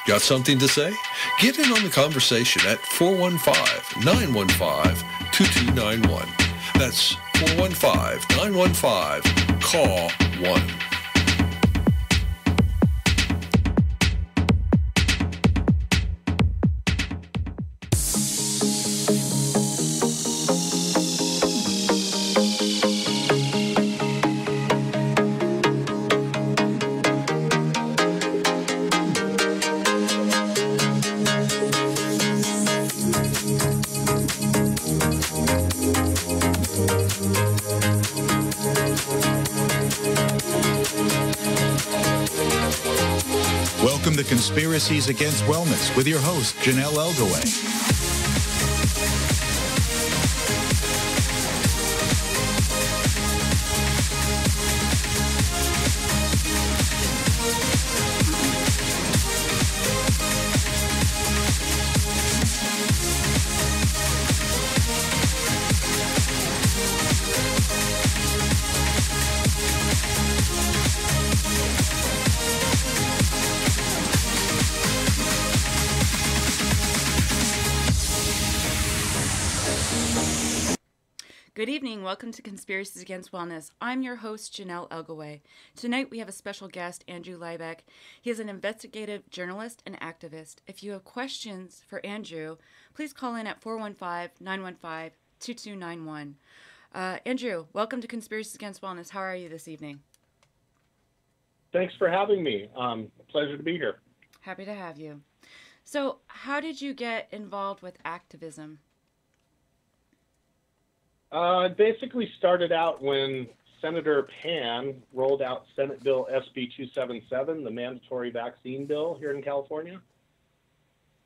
Got something to say? Get in on the conversation at 415-915-2291. That's 415-915-CALL-1. Welcome to Conspiracies Against Wellness with your host, Janelle Elgaway. Good evening. Welcome to Conspiracies Against Wellness. I'm your host, Janelle Elgaway. Tonight we have a special guest, Andrew Liebich. He is an investigative journalist and activist. If you have questions for Andrew, please call in at 415-915-2291. Andrew, welcome to Conspiracies Against Wellness. How are you this evening? Thanks for having me. Pleasure to be here. Happy to have you. So, how did you get involved with activism? It basically started out when Senator Pan rolled out Senate Bill SB 277, the mandatory vaccine bill here in California.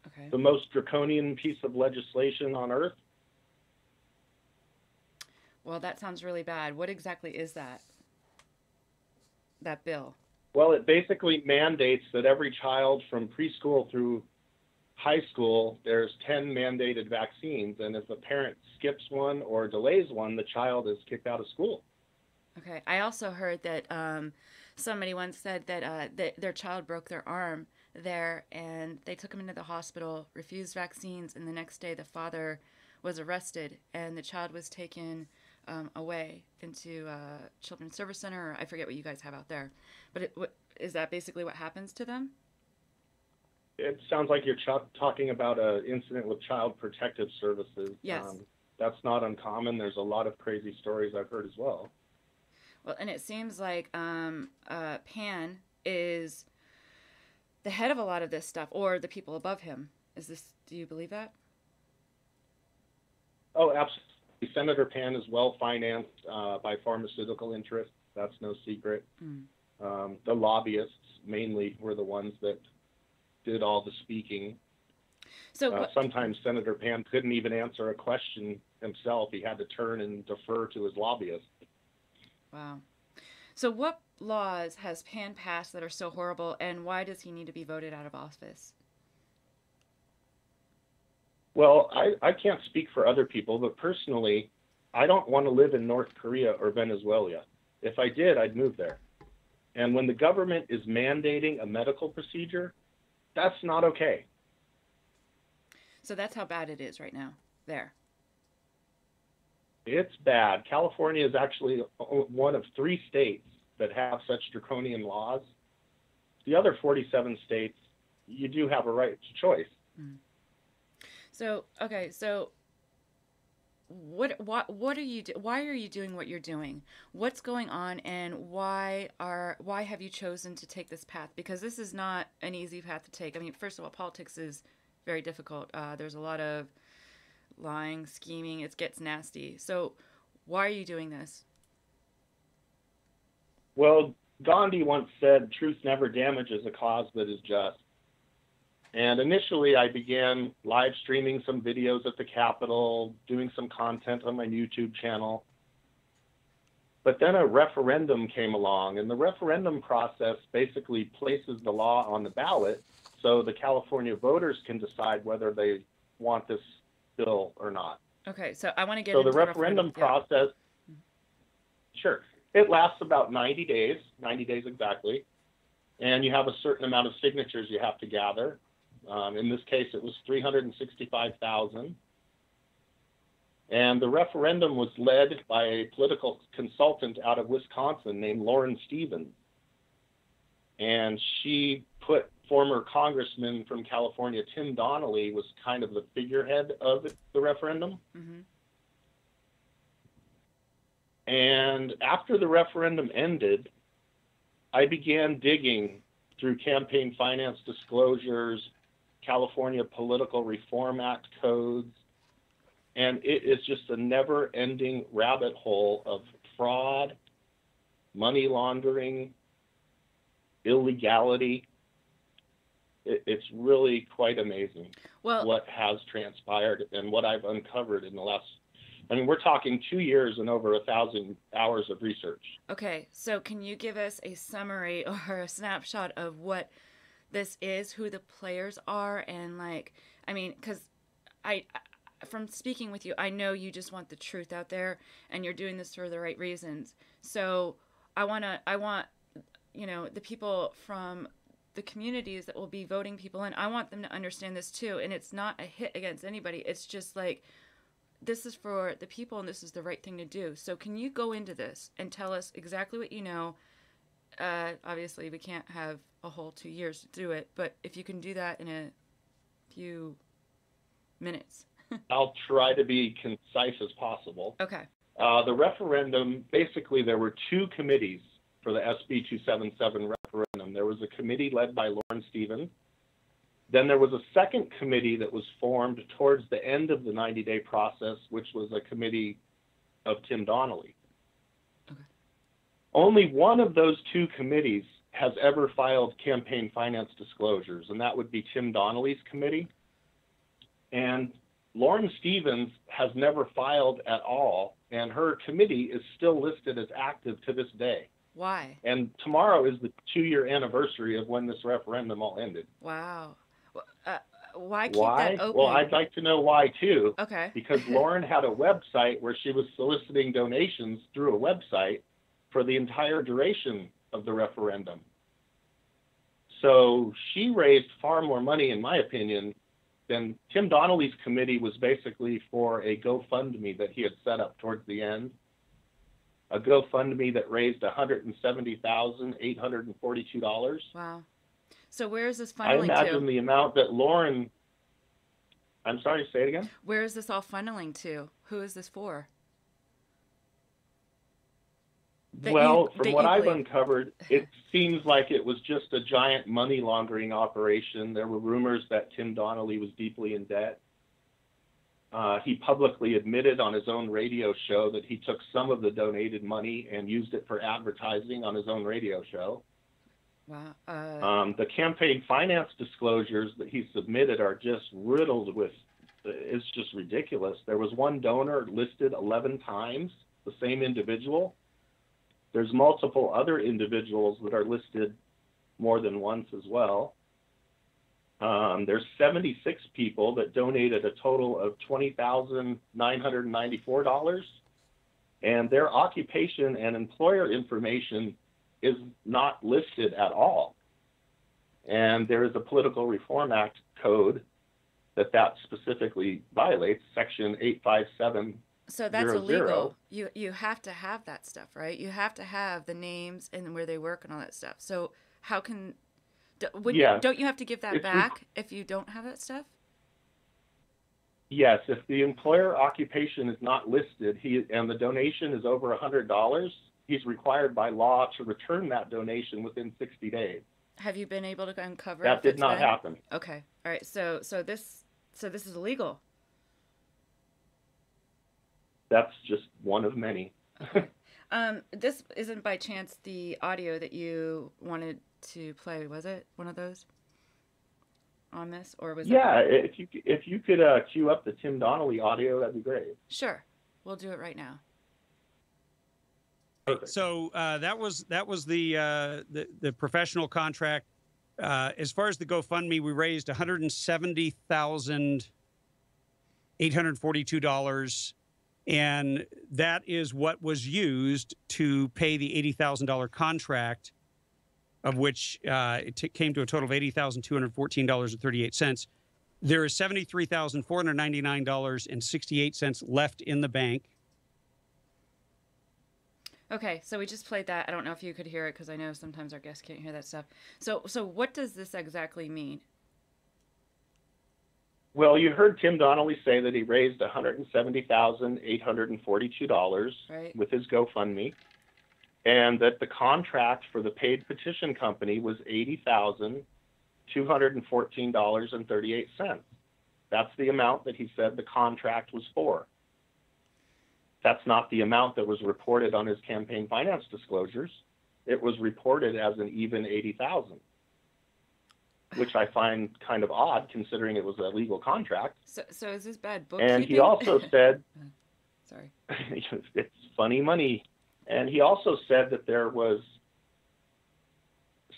Okay. The most draconian piece of legislation on earth. Well, that sounds really bad. What exactly is that bill? Well, it basically mandates that every child from preschool through high school, there's 10 mandated vaccines, and if a parent skips one or delays one, the child is kicked out of school. Okay. I also heard that somebody once said that their child broke their arm there, and they took him into the hospital, refused vaccines, and the next day the father was arrested, and the child was taken away into a children's service center, or I forget what you guys have out there. But is that basically what happens to them? It sounds like you're talking about an incident with Child Protective Services. Yes. That's not uncommon. There's a lot of crazy stories I've heard as well. Well, and it seems like Pan is the head of a lot of this stuff, or the people above him. Do you believe that? Oh, absolutely. Senator Pan is well financed by pharmaceutical interests. That's no secret. The lobbyists mainly were the ones that did all the speaking. So sometimes Senator Pan couldn't even answer a question himself. He had to turn and defer to his lobbyists. Wow. So what laws has Pan passed that are so horrible, and why does he need to be voted out of office? Well, I can't speak for other people, but personally, I don't want to live in North Korea or Venezuela. If I did, I'd move there. And when the government is mandating a medical procedure, that's not okay. So that's how bad it is right now there. It's bad. California is actually one of 3 states that have such draconian laws. The other 47 states, you do have a right to choice. So, okay, so what are you why are you doing what you're doing? What's going on, and why have you chosen to take this path? Because this is not an easy path to take. I mean, first of all, politics is very difficult. There's a lot of lying, scheming. It gets nasty. So why are you doing this? Well, Gandhi once said, truth never damages a cause that is just. And initially, I began live streaming some videos at the Capitol, doing some content on my YouTube channel. But then a referendum came along, and the referendum process basically places the law on the ballot so the California voters can decide whether they want this bill or not. Okay, so I want to get into the referendum process. Yeah. Sure. It lasts about 90 days exactly. And you have a certain amount of signatures you have to gather. In this case, it was 365,000. And the referendum was led by a political consultant out of Wisconsin named Lauren Stevens. And she put former Congressman from California, Tim Donnelly, was kind of the figurehead of the referendum. Mm-hmm. And after the referendum ended, I began digging through campaign finance disclosures, California Political Reform Act codes, and it is just a never-ending rabbit hole of fraud, money laundering, illegality. It's really quite amazing what has transpired and what I've uncovered in the last, I mean, we're talking 2 years and over 1,000 hours of research. Okay, so can you give us a summary or a snapshot of what this is, who the players are, and like, I mean, because from speaking with you, I know you just want the truth out there, and you're doing this for the right reasons. So I want, you know, the people from the communities that will be voting people in, I want them to understand this too. And it's not a hit against anybody. It's just like, this is for the people and this is the right thing to do. So can you go into this and tell us exactly what you know? Obviously, we can't have a whole 2 years to do it, but if you can do that in a few minutes. I'll try to be concise as possible. Okay. The referendum, basically there were two committees for the SB 277 referendum. There was a committee led by Lauren Stevens. Then there was a second committee that was formed towards the end of the 90-day process, which was a committee of Tim Donnelly. Okay. Only one of those two committees has ever filed campaign finance disclosures, and that would be Tim Donnelly's committee. And Lauren Stevens has never filed at all, and her committee is still listed as active to this day. Why? And tomorrow is the 2-year anniversary of when this referendum all ended. Wow. Why keep that open? Well, I'd like to know why, too. Okay. Because Lauren had a website where she was soliciting donations through a website for the entire duration of the referendum. So she raised far more money, in my opinion, than Tim Donnelly's committee was basically for a GoFundMe that he had set up towards the end. A GoFundMe that raised $170,842. Wow. So where is this funneling I imagine to? the amount that Lauren, I'm sorry, say it again? Where is this all funneling to? Who is this for? Well, from what I've uncovered, it seems like it was just a giant money laundering operation. There were rumors that Tim Donnelly was deeply in debt. He publicly admitted on his own radio show that he took some of the donated money and used it for advertising on his own radio show. Wow. The campaign finance disclosures that he submitted are just riddled with, it's just ridiculous. There was one donor listed 11 times, the same individual. There's multiple other individuals that are listed more than once as well. There's 76 people that donated a total of $20,994, and their occupation and employer information is not listed at all. And there is a Political Reform Act code that specifically violates, Section 857. So that's illegal. You have to have that stuff, right? You have to have the names and where they work and all that stuff. So how can... don't you have to give that back if you don't have that stuff? Yes, if the employer occupation is not listed and the donation is over $100, he's required by law to return that donation within 60 days. Have you been able to uncover that? Did not happen. Okay, all right. So this is illegal. That's just one of many. Okay. This isn't by chance the audio that you wanted to play, was it? One of those on this, or was it? Yeah, if you could cue up the Tim Donnelly audio, that'd be great. Sure, we'll do it right now. Perfect. So that was the professional contract. As far as the GoFundMe, we raised $170,842. And that is what was used to pay the $80,000 contract of which came to a total of $80,214.38. There is $73,499.68 left in the bank. Okay, so we just played that. I don't know if you could hear it because I know sometimes our guests can't hear that stuff. So what does this exactly mean? Well, you heard Tim Donnelly say that he raised $170,842 Right. with his GoFundMe, and that the contract for the paid petition company was $80,214.38. That's the amount that he said the contract was for. That's not the amount that was reported on his campaign finance disclosures. It was reported as an even $80,000, which I find kind of odd considering it was a legal contract. So is this bad bookkeeping? And he also said, sorry, it's funny money. And he also said that there was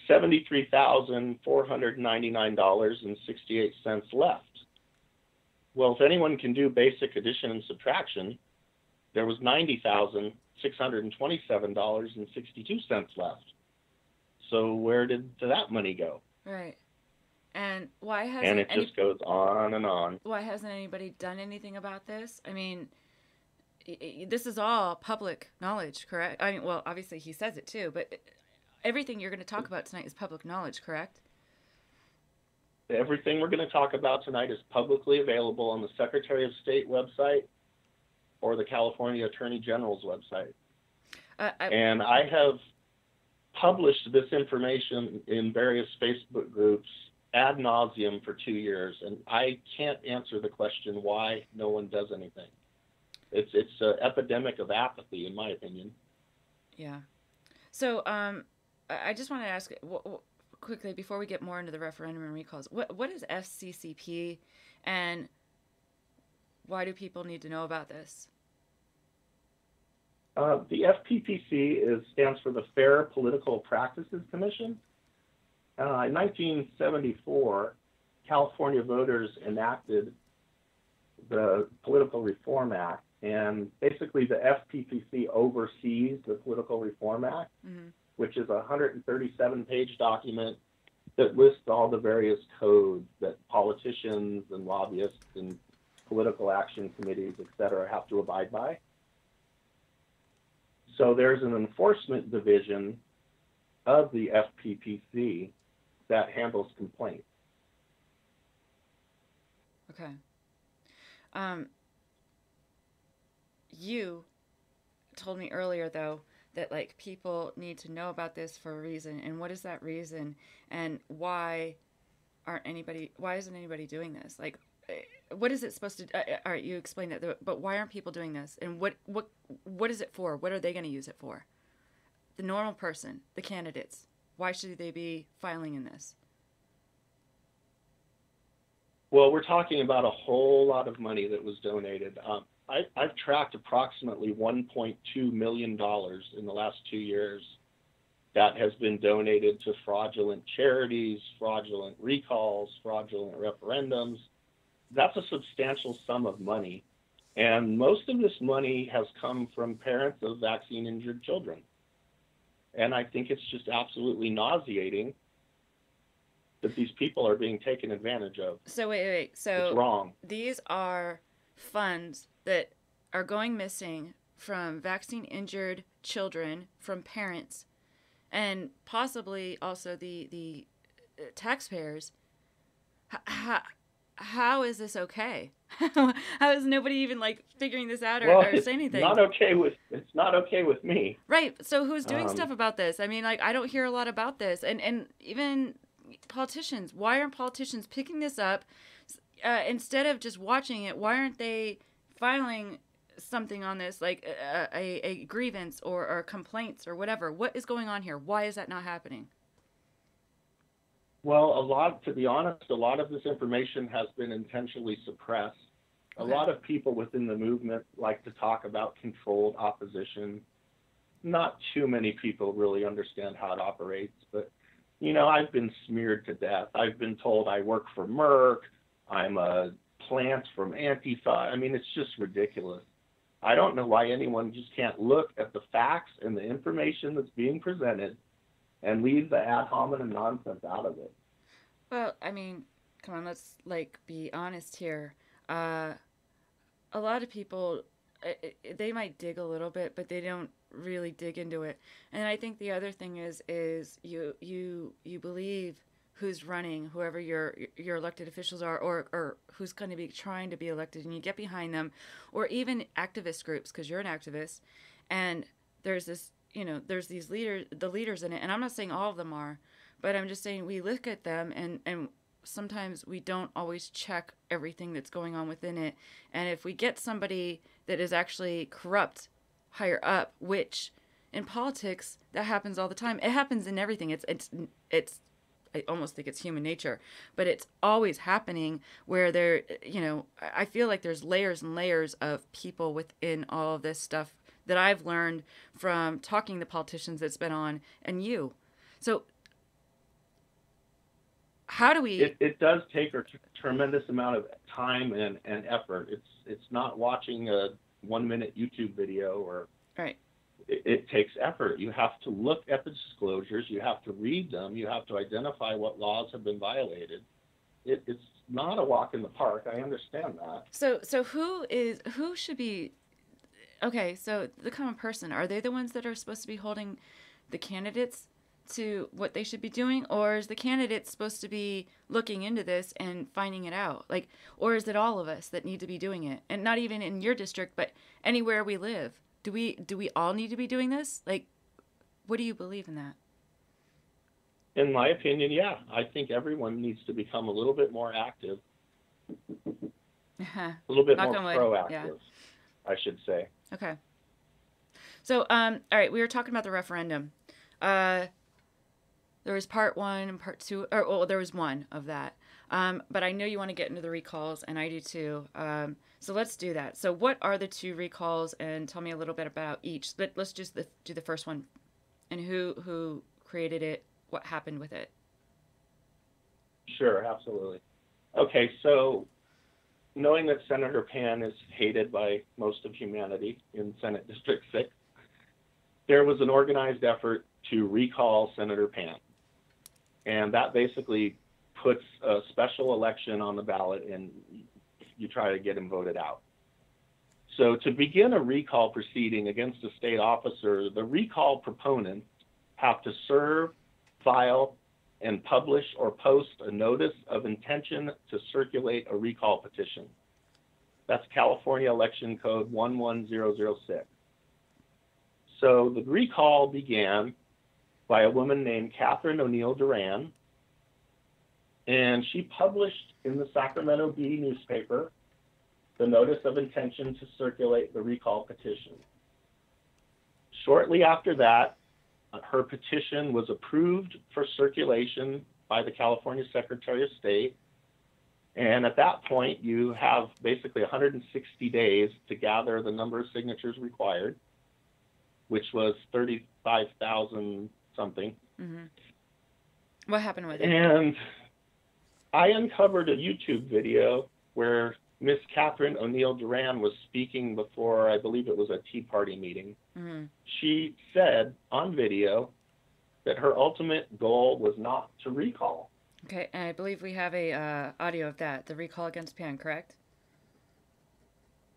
$73,499.68 left. Well, if anyone can do basic addition and subtraction, there was $90,627.62 left. So where did that money go? Right. And why hasn't And it just goes on and on. Why hasn't anybody done anything about this? I mean, this is all public knowledge, correct? I mean, well, obviously he says it too, but everything you're going to talk about tonight is public knowledge, correct? Everything we're going to talk about tonight is publicly available on the Secretary of State website or the California Attorney General's website. And I have published this information in various Facebook groups ad nauseum for 2 years, and I can't answer the question why no one does anything. It's an epidemic of apathy, in my opinion. Yeah. So I just want to ask quickly before we get more into the referendum and recalls. What is FCCP, and why do people need to know about this? The FPPC stands for the Fair Political Practices Commission. In 1974, California voters enacted the Political Reform Act, and basically the FPPC oversees the Political Reform Act, which is a 137-page document that lists all the various codes that politicians and lobbyists and political action committees, et cetera, have to abide by. So there's an enforcement division of the FPPC that handles complaints. Okay. You told me earlier, though, that like people need to know about this for a reason. And what is that reason? And why isn't anybody doing this? Like, what is it supposed to? All right, you explained that, but why aren't people doing this? And what is it for? What are they going to use it for? The normal person, the candidates. Why should they be filing in this? Well, we're talking about a whole lot of money that was donated. I've tracked approximately $1.2 million in the last 2 years that has been donated to fraudulent charities, fraudulent recalls, fraudulent referendums. That's a substantial sum of money. And most of this money has come from parents of vaccine-injured children. And I think it's just absolutely nauseating that these people are being taken advantage of. So wait. So it's wrong. These are funds that are going missing from vaccine-injured children, from parents, and possibly also the taxpayers. How is this okay? How is nobody even like figuring this out or saying anything? It's not okay with me. Right. So who's doing stuff about this? I mean, like, I don't hear a lot about this, and even politicians. Why aren't politicians picking this up instead of just watching it? Why aren't they filing something on this, like a grievance or complaints or whatever? What is going on here? Why is that not happening? Well, to be honest, a lot of this information has been intentionally suppressed. Okay. A lot of people within the movement like to talk about controlled opposition. Not too many people really understand how it operates, but, you know, I've been smeared to death. I've been told I work for Merck. I'm a plant from Antifa. I mean, it's just ridiculous. I don't know why anyone just can't look at the facts and the information that's being presented and leave the ad hominem nonsense out of it. Well, I mean, come on, let's like be honest here. Uh, a lot of people, they might dig a little bit, but they don't really dig into it. And I think the other thing is you believe who's running, whoever your elected officials are, or who's going to be trying to be elected, and you get behind them, or even activist groups, because you're an activist, and there's this, there's these leaders, the leaders in it, and I'm not saying all of them are, but I'm just saying we look at them and sometimes we don't always check everything that's going on within it. And if we get somebody that is actually corrupt higher up, which in politics that happens all the time. It happens in everything. It's I almost think it's human nature, but it's always happening where there, I feel like there's layers and layers of people within all of this stuff that I've learned from talking to politicians that's been on and you. So how do we? It does take a tremendous amount of time and effort. It's not watching a 1-minute YouTube video or. Right. It takes effort. You have to look at the disclosures. You have to read them. You have to identify what laws have been violated. It's not a walk in the park. I understand that. So who should be? Okay, so the common person, are they the ones that are supposed to be holding the candidates to what they should be doing, or is the candidate supposed to be looking into this and finding it out? Like, or is it all of us that need to be doing it? And not even in your district, but anywhere we live. Do we all need to be doing this? Like, what do you believe in that? In my opinion, yeah. I think everyone needs to become a little bit more active, a little bit more proactive, yeah. I should say. Okay. So, all right, we were talking about the referendum. There was part 1 and part 2, or well, there was one of that. But I know you want to get into the recalls, and I do too. So let's do that. So what are the 2 recalls, and tell me a little bit about each. Let's just do the first one, and who created it, what happened with it. Sure, absolutely. Okay, so knowing that Senator Pan is hated by most of humanity in Senate District 6, there was an organized effort to recall Senator Pan. And that basically puts a special election on the ballot and you try to get him voted out. So to begin a recall proceeding against a state officer, the recall proponents have to serve, file, and publish or post a notice of intention to circulate a recall petition. That's California Election Code 11006. So the recall began by a woman named Catherine O'Neill Duran, and she published in the Sacramento Bee newspaper the notice of intention to circulate the recall petition. Shortly after that, her petition was approved for circulation by the California Secretary of State. And at that point, you have basically 160 days to gather the number of signatures required, which was 35,000 something. Mm-hmm. What happened with it? And I uncovered a YouTube video where Miss Catherine O'Neill Duran was speaking before, I believe it was a Tea Party meeting. Mm-hmm. She said on video that her ultimate goal was not to recall. Okay, and I believe we have a audio of that, the recall against Pan, correct?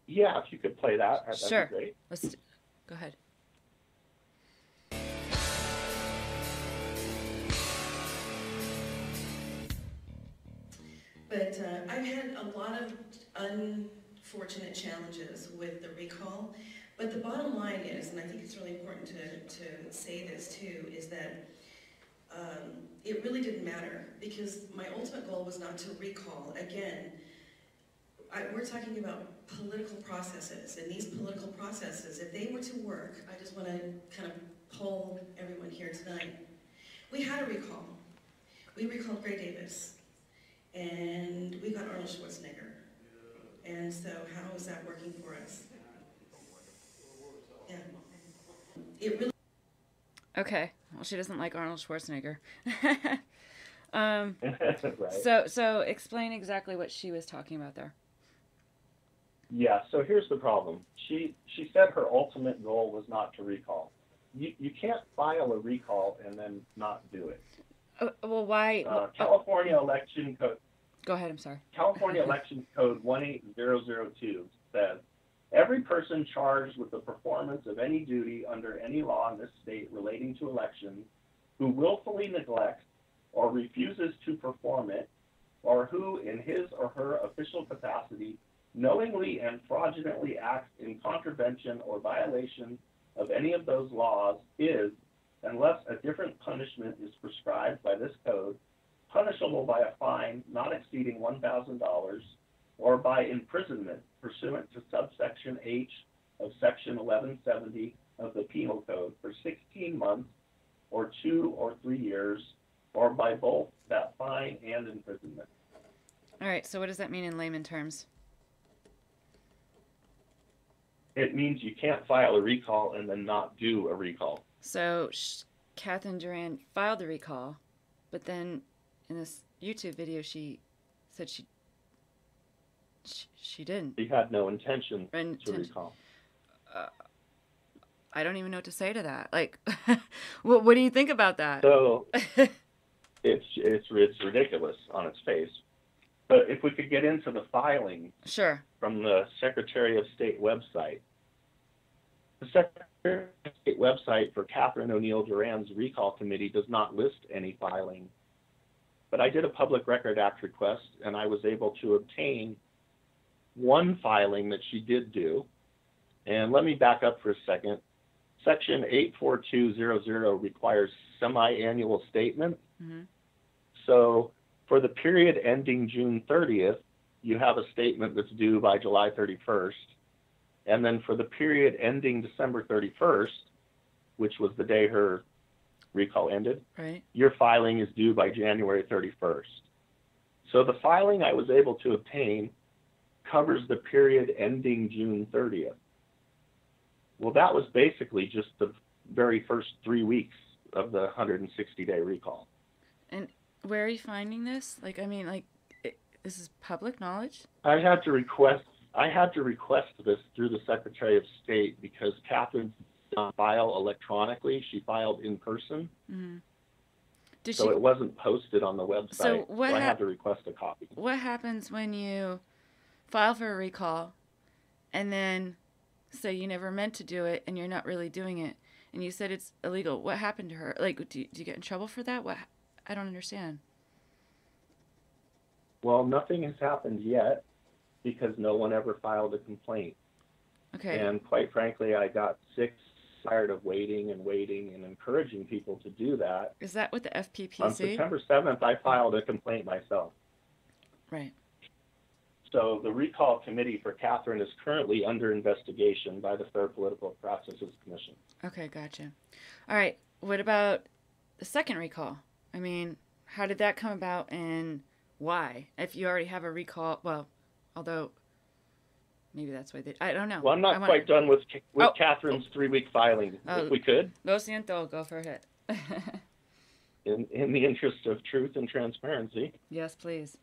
Yeah, if you could play that, that'd sure. be great. Go ahead. But I've had a lot of unfortunate challenges with the recall. But the bottom line is, and I think it's really important to say this too, is that it really didn't matter because my ultimate goal was not to recall. Again, we're talking about political processes, and these political processes, if they were to work, I just want to kind of poll everyone here tonight. We had a recall. We recalled Gray Davis. And we got Arnold Schwarzenegger. And so how is that working for us? Yeah. It really. Okay. Well, she doesn't like Arnold Schwarzenegger. Right. So explain exactly what she was talking about there. Yeah, so here's the problem. She said her ultimate goal was not to recall. you can't file a recall and then not do it. Well, why? California Election Code. Go ahead. I'm sorry. California Election Code 18002 says, every person charged with the performance of any duty under any law in this state relating to elections who willfully neglects or refuses to perform it, or who in his or her official capacity knowingly and fraudulently acts in contravention or violation of any of those laws is, unless a different punishment is prescribed by this code, punishable by a fine not exceeding $1,000 or by imprisonment pursuant to subsection H of section 1170 of the Penal Code for 16 months or 2 or 3 years, or by both that fine and imprisonment. All right. So what does that mean in layman terms? It means you can't file a recall and then not do a recall. So Catherine Duran filed the recall, but then in this YouTube video she said she didn't. She had no intention to recall. I don't even know what to say to that. Like, what do you think about that? So it's ridiculous on its face. But if we could get into the filing Sure. from the Secretary of State website. The Secretary of State website for Catherine O'Neill Duran's recall committee does not list any filing. But I did a Public Record Act request, and I was able to obtain one filing that she did do. And let me back up for a second. Section 84200 requires semi-annual statement. Mm-hmm. So for the period ending June 30th, you have a statement that's due by July 31st. And then for the period ending December 31st, which was the day her recall ended, right, your filing is due by January 31st. So the filing I was able to obtain covers the period ending June 30th. Well, that was basically just the very first 3 weeks of the 160-day recall. And where are you finding this? Like, I mean, like, this is public knowledge? I had to request this through the Secretary of State because Catherine did not file electronically. She filed in person. Mm-hmm. It wasn't posted on the website. So I had to request a copy. What happens when you file for a recall and then say you never meant to do it and you're not really doing it and you said it's illegal? What happened to her? Like, do you get in trouble for that? What? I don't understand. Well, nothing has happened yet because no one ever filed a complaint. Okay. And quite frankly, I got sick, tired of waiting and encouraging people to do that. Is that with the FPPC? On September 7th, I filed a complaint myself. Right. So the recall committee for Catherine is currently under investigation by the Fair Political Processes Commission. Okay, gotcha. All right. What about the second recall? I mean, how did that come about and why? If you already have a recall, well, although maybe that's why I don't know. Well, I'm not quite done with Catherine's 3-week filing. If we could. Lo siento, go for it. In the interest of truth and transparency. Yes, please.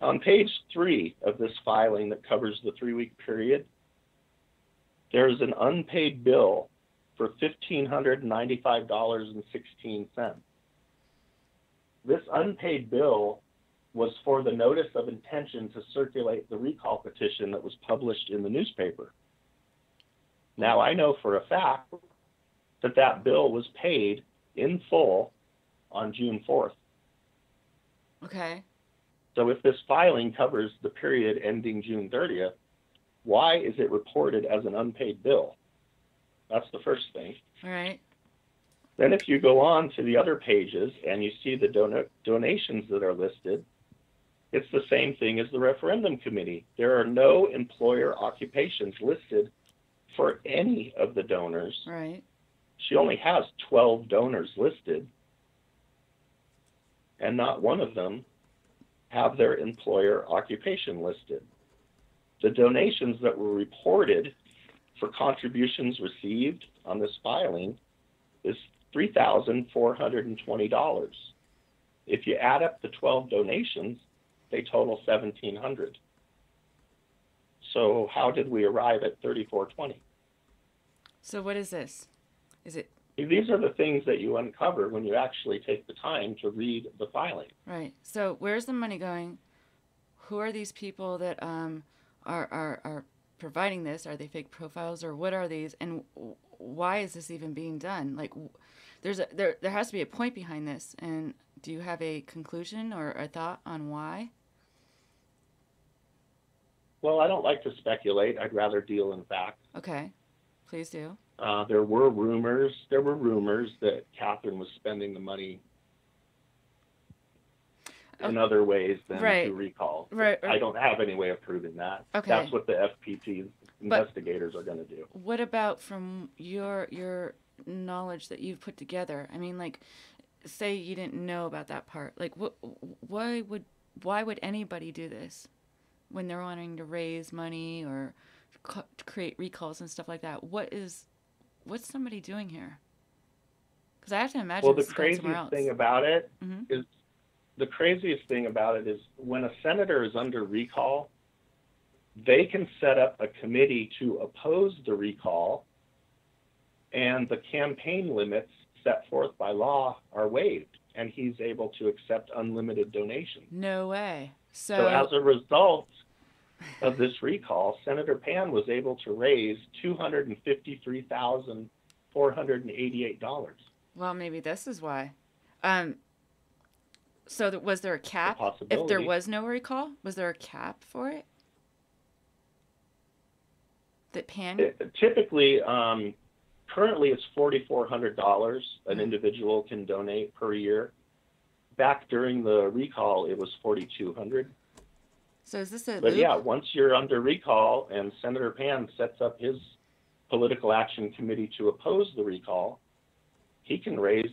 On page 3 of this filing that covers the 3-week period, there's an unpaid bill for $1,595.16. This unpaid bill was for the notice of intention to circulate the recall petition that was published in the newspaper. Now, I know for a fact that that bill was paid in full on June 4th. Okay. So if this filing covers the period ending June 30th, why is it reported as an unpaid bill? That's the first thing. All right. Then if you go on to the other pages and you see the donations that are listed, it's the same thing as the referendum committee. There are no employer occupations listed for any of the donors. Right. She only has 12 donors listed, and not one of them have their employer occupation listed. The donations that were reported for contributions received on this filing is $3,420. If you add up the 12 donations, they total $1,700. So how did we arrive at $3,420? So what is this? Is it These are the things that you uncover when you actually take the time to read the filing. Right. So where's the money going? Who are these people that are providing this? Are they fake profiles or what are these? And why is this even being done? Like, there has to be a point behind this. And do you have a conclusion or a thought on why? Well, I don't like to speculate. I'd rather deal in facts. Okay, please do. There were rumors that Catherine was spending the money in other ways than Right. through recalls. Right. I don't have any way of proving that. Okay. That's what the FPT investigators are going to do. What about from your knowledge that you've put together? I mean, like, say you didn't know about that part. Like, why would anybody do this when they're wanting to raise money or create recalls and stuff like that? What's somebody doing here? Because I have to imagine. Well, this the is going somewhere craziest else. thing about it Mhm. is the craziest thing about it is when a senator is under recall, they can set up a committee to oppose the recall, and the campaign limits set forth by law are waived, and he's able to accept unlimited donations. No way. So as a result of this recall, Senator Pan was able to raise $253,488. Well, maybe this is why. So was there a cap? A possibility. If there was no recall, was there a cap for it? That Pan? Typically, currently it's $4,400 an individual can donate per year. Back during the recall, it was $4,200. So is this a But loop? yeah, once you're under recall and Senator Pan sets up his political action committee to oppose the recall, he can raise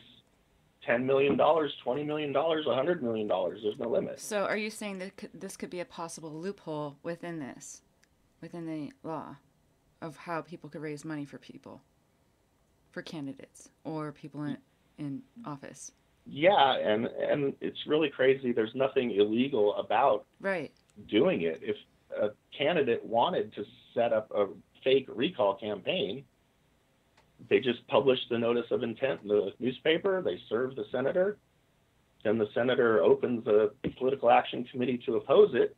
$10 million, $20 million, $100 million. There's no limit. So are you saying that this could be a possible loophole within the law, of how people could raise money for people, for candidates or people in office? Yeah, and it's really crazy. There's nothing illegal about Right. doing it. If a candidate wanted to set up a fake recall campaign, they just publish the notice of intent in the newspaper, they serve the senator, then the senator opens a political action committee to oppose it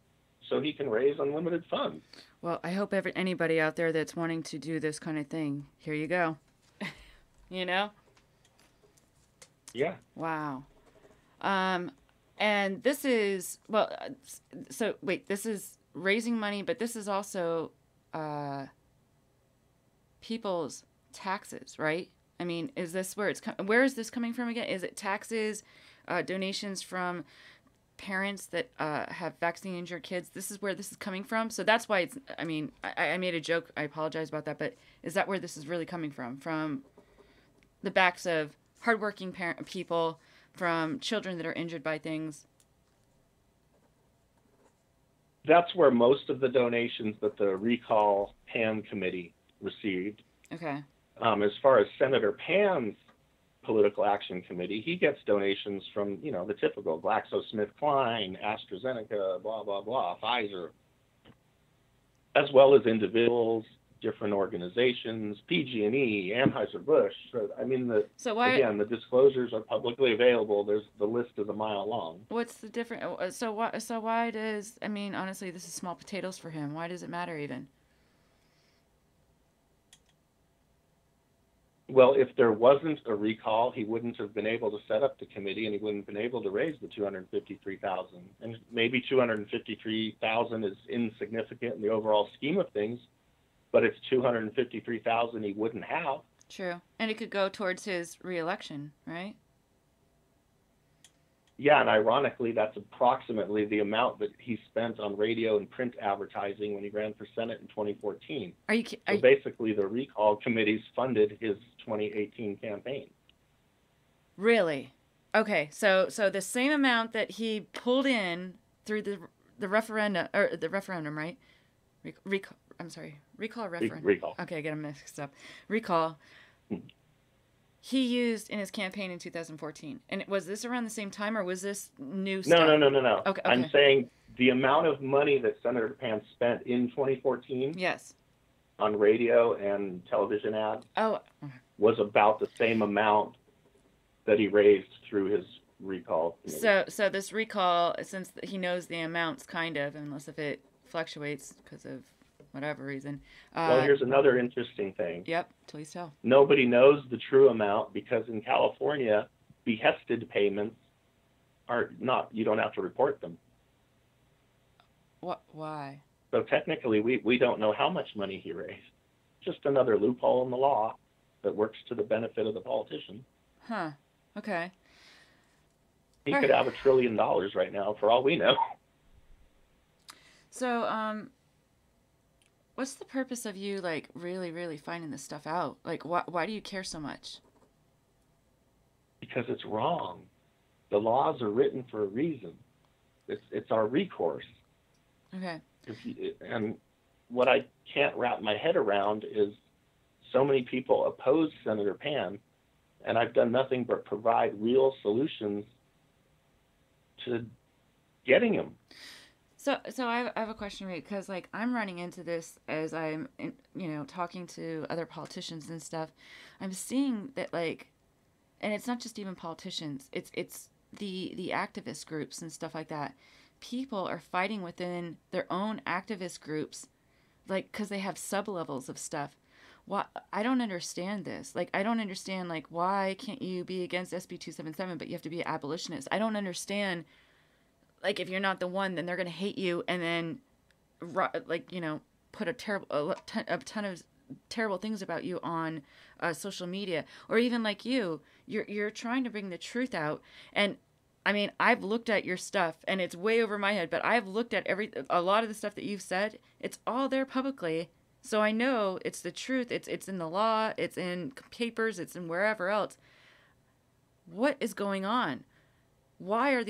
so he can raise unlimited funds. Well, I hope anybody out there that's wanting to do this kind of thing, here you go. You know? Yeah. Wow. And this is, well, so wait, this is raising money, but this is also people's taxes, right? I mean, is this where where is this coming from again? Is it taxes, donations from parents that have vaccine injured kids? This is where this is coming from. So that's why it's, I mean, I made a joke. I apologize about that. But is that where this is really coming from? From the backs of hardworking people, from children that are injured by things? That's where most of the donations that the recall Pan committee received. Okay. As far as Senator Pan's political action committee, he gets donations from, the typical GlaxoSmithKline, AstraZeneca, blah, blah, blah, Pfizer, as well as individuals, different organizations, PG&E, Anheuser-Busch. I mean, again, the disclosures are publicly available. The list is a mile long. What's the difference? So why does, I mean, honestly, this is small potatoes for him. Why does it matter even? Well, if there wasn't a recall, he wouldn't have been able to set up the committee, and he wouldn't have been able to raise the $253,000. And maybe $253,000 is insignificant in the overall scheme of things, but it's $253,000 he wouldn't have. True, and it could go towards his reelection, right? Yeah, and ironically, that's approximately the amount that he spent on radio and print advertising when he ran for Senate in 2014. So basically, the recall committees funded his 2018 campaign. Really? Okay, so the same amount that he pulled in through the referendum, right? Recall referendum. Recall. Okay, I get them mixed up. Recall. He used in his campaign in 2014. And was this around the same time, or was this new stuff? No. Okay. I'm saying the amount of money that Senator Pan spent in 2014 Yes. on radio and television ads Oh. was about the same amount that he raised through his recall committee. So this recall, since he knows the amounts, kind of, unless if it fluctuates because of whatever reason. Well, here's another interesting thing. Yep, please tell. Nobody knows the true amount because in California, behested payments are not, you don't have to report them. What? Why? So technically, we don't know how much money he raised. Just another loophole in the law that works to the benefit of the politician. Huh. Okay. He could have $1 trillion right now, for all we know. So, what's the purpose of you, like, really, really finding this stuff out? Like, why do you care so much? Because it's wrong. The laws are written for a reason. It's our recourse. Okay. And what I can't wrap my head around is so many people oppose Senator Pan, and I've done nothing but provide real solutions to getting him. So I have a question for you, because like I'm running into this as I'm, talking to other politicians and stuff. I'm seeing that, like, and it's not just even politicians. It's the activist groups and stuff like that. People are fighting within their own activist groups, like, because they have sub-levels of stuff. Why? I don't understand this. Like, I don't understand, like, why can't you be against SB 277, but you have to be an abolitionist? I don't understand. Like, if you're not the one, then they're going to hate you and then, like, put a ton of terrible things about you on social media. Or even like you're trying to bring the truth out. And I mean, I've looked at your stuff and it's way over my head, but I've looked at a lot of the stuff that you've said. It's all there publicly. So I know it's the truth. It's in the law. It's in papers. It's in wherever else. What is going on? Why are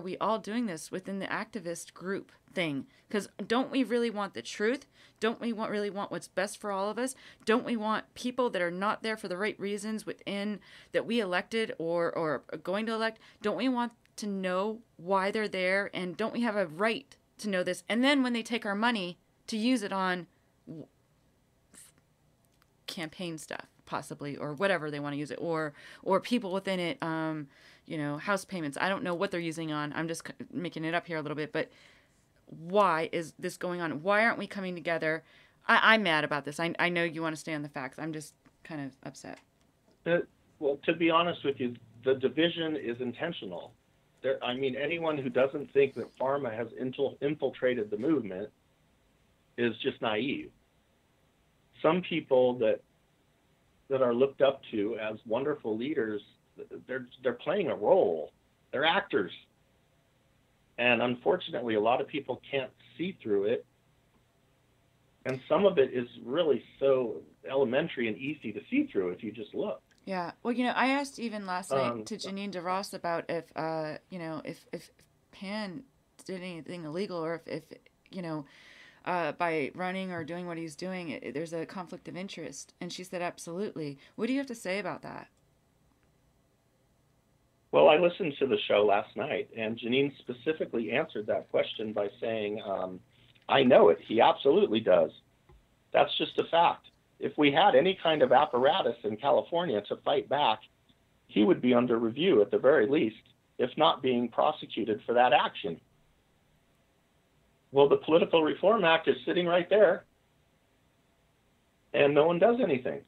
we all doing this within the activist group thing? Because don't we really want the truth? Don't we really want what's best for all of us? Don't we want people that are not there for the right reasons within that we elected or are going to elect? Don't we want to know why they're there? And don't we have a right to know this? And then when they take our money to use it on campaign stuff, possibly, or whatever they want to use it, or people within it, house payments. I don't know what they're using on. I'm just making it up here a little bit, but why is this going on? Why aren't we coming together? I'm mad about this. I know you want to stay on the facts. I'm just kind of upset. Well, to be honest with you, the division is intentional. Anyone who doesn't think that pharma has infiltrated the movement is just naive. Some people that are looked up to as wonderful leaders, they're playing a role. They're actors. And unfortunately, a lot of people can't see through it. And some of it is really so elementary and easy to see through if you just look. Yeah. Well, I asked even last night to Janine DeRoss about if Pan did anything illegal, or if by running or doing what he's doing, there's a conflict of interest. And she said, absolutely. What do you have to say about that? Well, I listened to the show last night, and Janine specifically answered that question by saying, I know it. He absolutely does. That's just a fact. If we had any kind of apparatus in California to fight back, he would be under review at the very least, if not being prosecuted for that action. Well, the Political Reform Act is sitting right there, and no one does anything.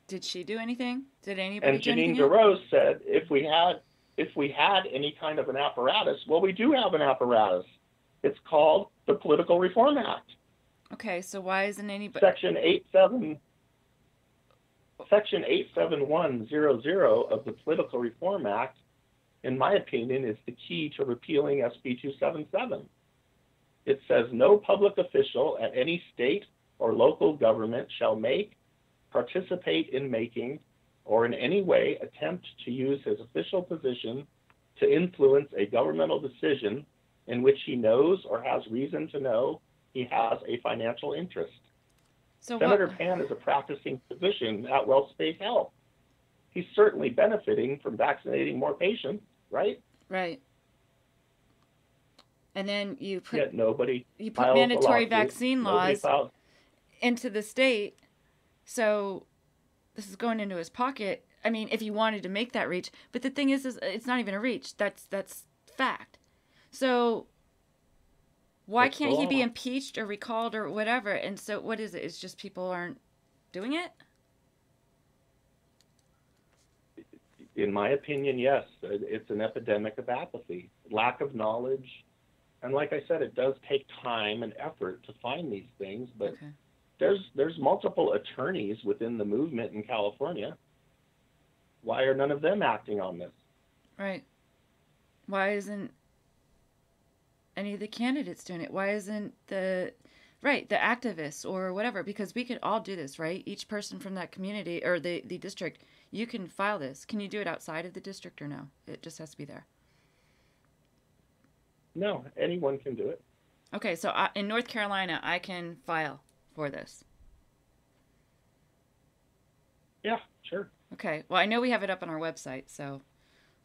Did she do anything? Did anybody do anything? And Janine DeRose said, if we had any kind of an apparatus, well, we do have an apparatus. It's called the Political Reform Act. Okay, so why isn't anybody... Section 87100 of the Political Reform Act, in my opinion, is the key to repealing SB 277. It says no public official at any state or local government shall make, participate in making, or in any way attempt to use his official position to influence a governmental decision in which he knows or has reason to know he has a financial interest. So Senator Pan is a practicing physician at WellSpace Health. He's certainly benefiting from vaccinating more patients, right? Right. And then you put mandatory vaccine laws into the state. So this is going into his pocket. I mean, if he wanted to make that reach, but the thing is it's not even a reach. That's fact. So why That's can't he be law. impeached or recalled or whatever? And so what is it? It's just people aren't doing it? In my opinion, yes. It's an epidemic of apathy, lack of knowledge. And like I said, it does take time and effort to find these things, but Okay. there's multiple attorneys within the movement in California. Why are none of them acting on this? Right. Why isn't any of the candidates doing it? Why isn't the activists or whatever? Because we could all do this, right? Each person from that community or the district, you can file this. Can you do it outside of the district or no? It just has to be there. No, anyone can do it. Okay, so in North Carolina, I can file for this. Yeah, sure. Okay. Well, I know we have it up on our website, so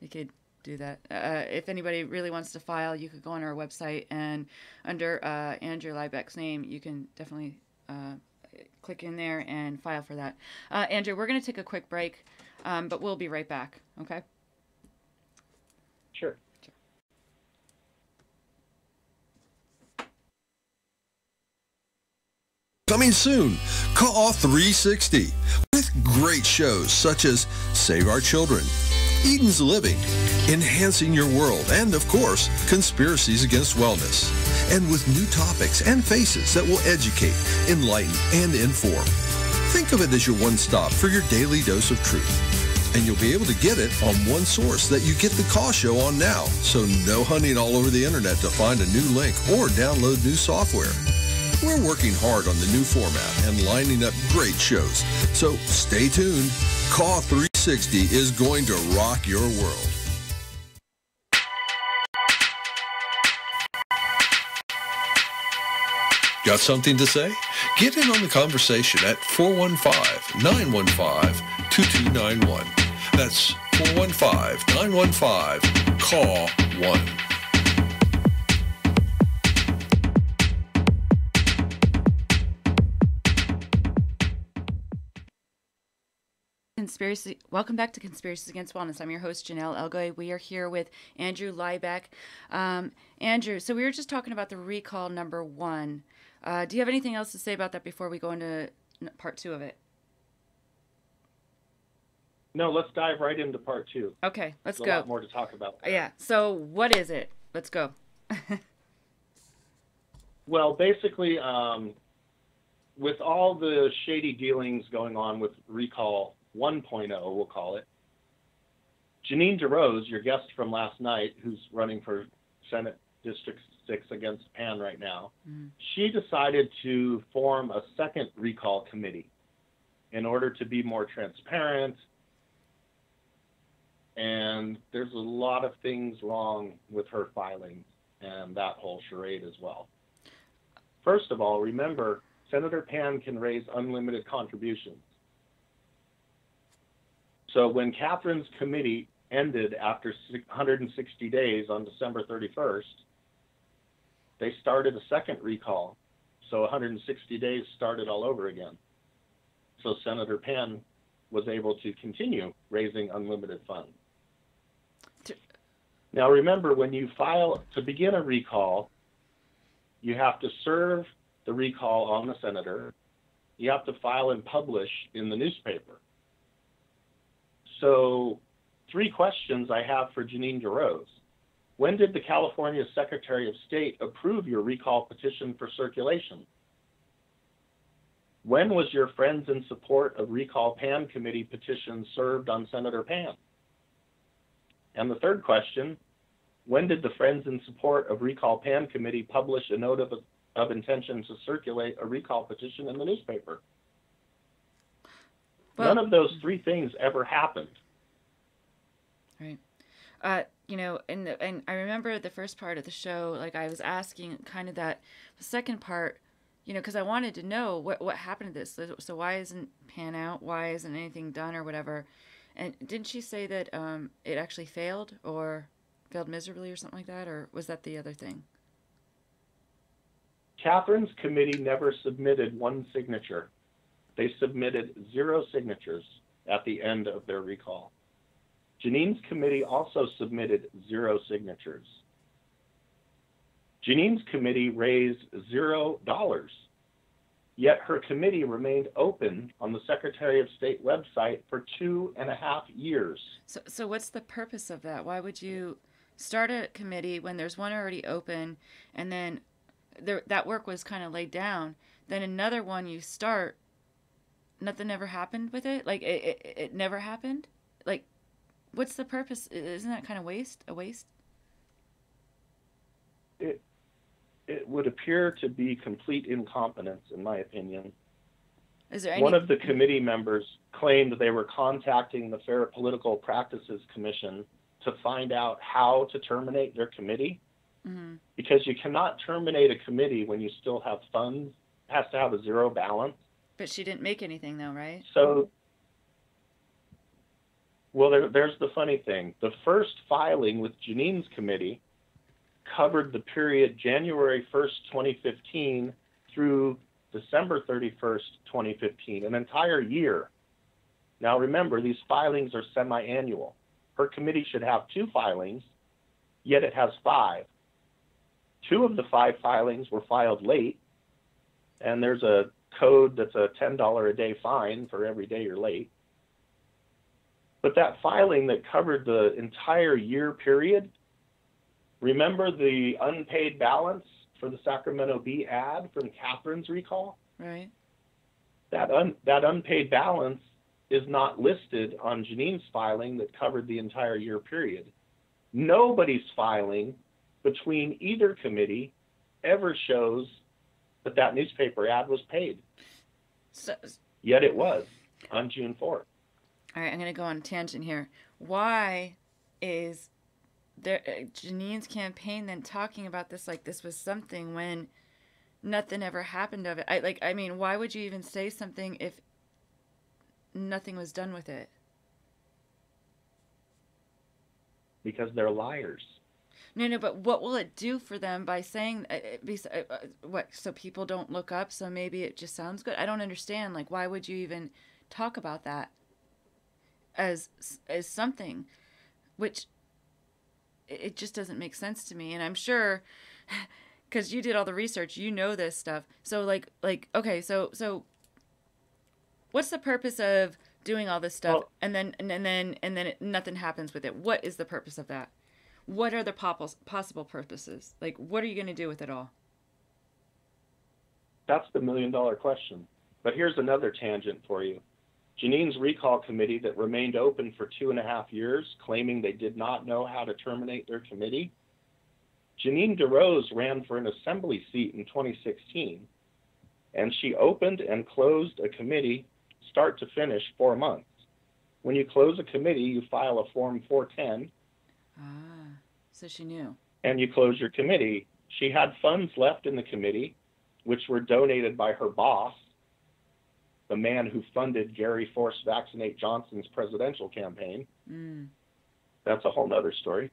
we could do that. If anybody really wants to file, you could go on our website, and under Andrew Liebach's name, you can definitely click in there and file for that. Andrew, we're going to take a quick break, but we'll be right back. Okay? Sure. Coming soon, Call 360 with great shows such as Save Our Children, Eden's Living, Enhancing Your World, and of course, Conspiracies Against Wellness. And with new topics and faces that will educate, enlighten, and inform. Think of it as your one-stop for your daily dose of truth. And you'll be able to get it on one source that you get the call show on now. So no hunting all over the internet to find a new link or download new software. We're working hard on the new format and lining up great shows. So stay tuned. Call 360 is going to rock your world. Got something to say? Get in on the conversation at 415-915-2291. That's 415-915-CALL-1. Welcome back to Conspiracies Against Wellness. I'm your host, Janelle Elgoy. We are here with Andrew Liebach. Andrew, so we were just talking about the recall number 1. Do you have anything else to say about that before we go into part 2 of it? No, let's dive right into part 2. Okay, let's There's go. a lot more to talk about there. Yeah, so what is it? Let's go. Well, basically, with all the shady dealings going on with Recall 1.0, we'll call it, Janine DeRose, your guest from last night, who's running for Senate District 6 against Pan right now, she decided to form a second recall committee in order to be more transparent. And there's a lot of things wrong with her filings and that whole charade as well. First of all, remember, Senator Pan can raise unlimited contributions. So when Catherine's committee ended after 160 days on December 31st, they started a second recall. So 160 days started all over again. So Senator Pan was able to continue raising unlimited funds. Now remember, when you file to begin a recall, you have to serve the recall on the senator. You have to file and publish in the newspaper. So 3 questions I have for Janine DeRose. When did the California Secretary of State approve your recall petition for circulation? When was your Friends in Support of Recall Pan Committee petition served on Senator Pan? And the third question, when did the Friends in Support of Recall Pan Committee publish a note of intention to circulate a recall petition in the newspaper? Well, none of those 3 things ever happened. Right. You know, and I remember the first part of the show, like I was asking kind of that, the second part, you know, because I wanted to know what happened to this. So why isn't Pan out? Why isn't anything done or whatever? And didn't she say that it actually failed or failed miserably or something like that? Or was that the other thing? Catherine's committee never submitted one signature. they submitted 0 signatures at the end of their recall. Janine's committee also submitted 0 signatures. Janine's committee raised $0, yet her committee remained open on the Secretary of State website for 2.5 years. So what's the purpose of that? Why would you start a committee when there's one already open, and then that work was kind of laid down, then another one you start, nothing ever happened with it? Like, it never happened? Like, what's the purpose? Isn't that kind of a waste? It would appear to be complete incompetence, in my opinion. Is there any... One of the committee members claimed they were contacting the Fair Political Practices Commission to find out how to terminate their committee, because you cannot terminate a committee when you still have funds. It has to have a 0 balance. But she didn't make anything, though, right? So, well, there's the funny thing. The first filing with Janine's committee covered the period January 1st, 2015 through December 31st, 2015, an entire year. Now remember, these filings are semi-annual. Her committee should have 2 filings, yet it has 5. 2 of the 5 filings were filed late, and there's a code that's a $10 a day fine for every day you're late. But that filing that covered the entire year period, remember the unpaid balance for the Sacramento Bee ad from Catherine's recall? Right. That unpaid balance is not listed on Janine's filing that covered the entire year period. Nobody's filing between either committee ever shows that newspaper ad was paid. So, yet it was on June 4th. All right, I'm going to go on a tangent here. Why is there Janine's campaign then talking about this like this was something when nothing ever happened of it? I mean, why would you even say something if nothing was done with it? Because they're liars. No, but what will it do for them by saying what? So people don't look up. So maybe it just sounds good. I don't understand. Like, why would you even talk about that as something, which it just doesn't make sense to me. And I'm sure, because you did all the research, you know this stuff. So like okay, so what's the purpose of doing all this stuff, and then nothing happens with it? What is the purpose of that? What are the possible purposes? Like, what are you going to do with it all? That's the $1 million question. But here's another tangent for you. Janine's recall committee that remained open for 2.5 years, claiming they did not know how to terminate their committee. Janine DeRose ran for an assembly seat in 2016, and she opened and closed a committee start to finish 4 months. When you close a committee, you file a Form 410. So she knew. And you close your committee. She had funds left in the committee, which were donated by her boss, the man who funded Gary Force Vaccinate Johnson's presidential campaign. That's a whole nother story.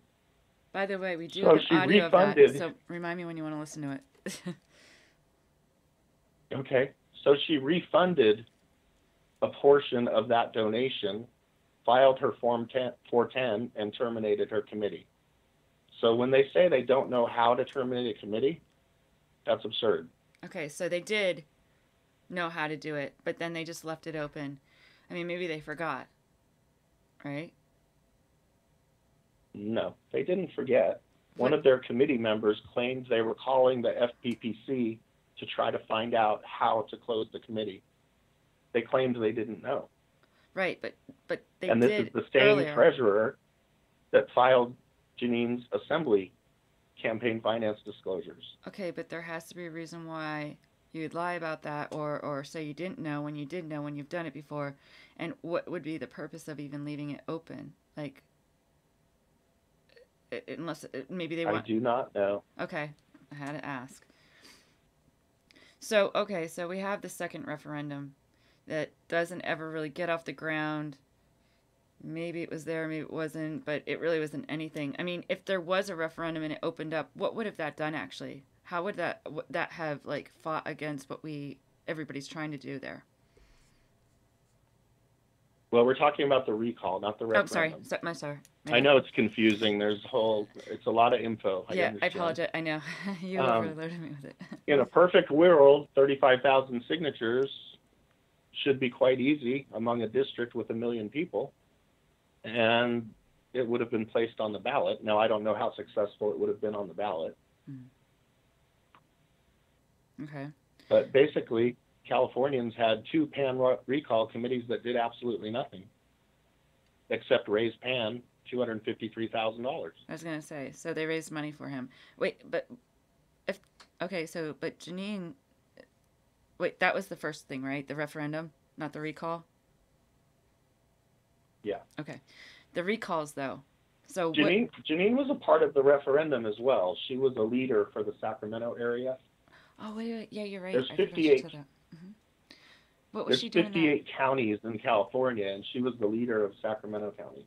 By the way, we do have an audio of that, so remind me when you want to listen to it. Okay. So she refunded a portion of that donation, filed her Form 410, and terminated her committee. So when they say they don't know how to terminate a committee, that's absurd. Okay, so they did know how to do it, but then they just left it open. I mean, maybe they forgot, right? No, they didn't forget. One of their committee members claimed they were calling the FPPC to try to find out how to close the committee. They claimed they didn't know. Right, but they did. And this is the same treasurer that filed Janine's assembly campaign finance disclosures. Okay, but there has to be a reason why you'd lie about that, or say you didn't know when you did know when you've done it before. And what would be the purpose of even leaving it open? Like, unless maybe they want... I do not know. Okay, I had to ask. So, okay, so we have the second referendum that doesn't ever really get off the ground. Maybe it was there, maybe it wasn't, but it really wasn't anything. I mean, if there was a referendum and it opened up, what would have that done actually? How would that have like fought against what everybody's trying to do there? Well, we're talking about the recall, not the Oh, sorry. referendum. Sorry. I know it's confusing. It's a lot of info. I Yeah, I understand. apologize. I know. You overloaded me with it. In a perfect world, 35,000 signatures should be quite easy among a district with 1 million people, and it would have been placed on the ballot. Now, I don't know how successful it would have been on the ballot. Okay. But basically, Californians had 2 PAN recall committees that did absolutely nothing, except raise PAN $253,000. I was gonna say, so they raised money for him. Wait, but but Janine, wait, that was the first thing, right? The referendum, not the recall. Yeah. Okay, the recalls though. So Janine was a part of the referendum as well. She was a leader for the Sacramento area. Oh wait, yeah, you're right. There's I forgot you 58. said that. What was There's she doing? 58 counties in California, and she was the leader of Sacramento County.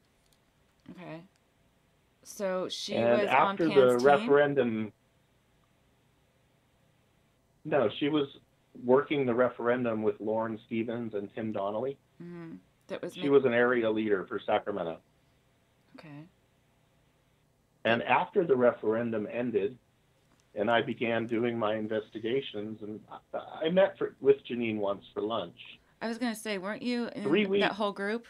Okay. So she And was after on the Pan's team? referendum, no, she was working the referendum with Lauren Stevens and Tim Donnelly. Mm-hmm. That was She was an area leader for Sacramento. Okay. And after the referendum ended, and I began doing my investigations, and I met with Janine once for lunch. I was gonna say, weren't you in 3 weeks. that whole group?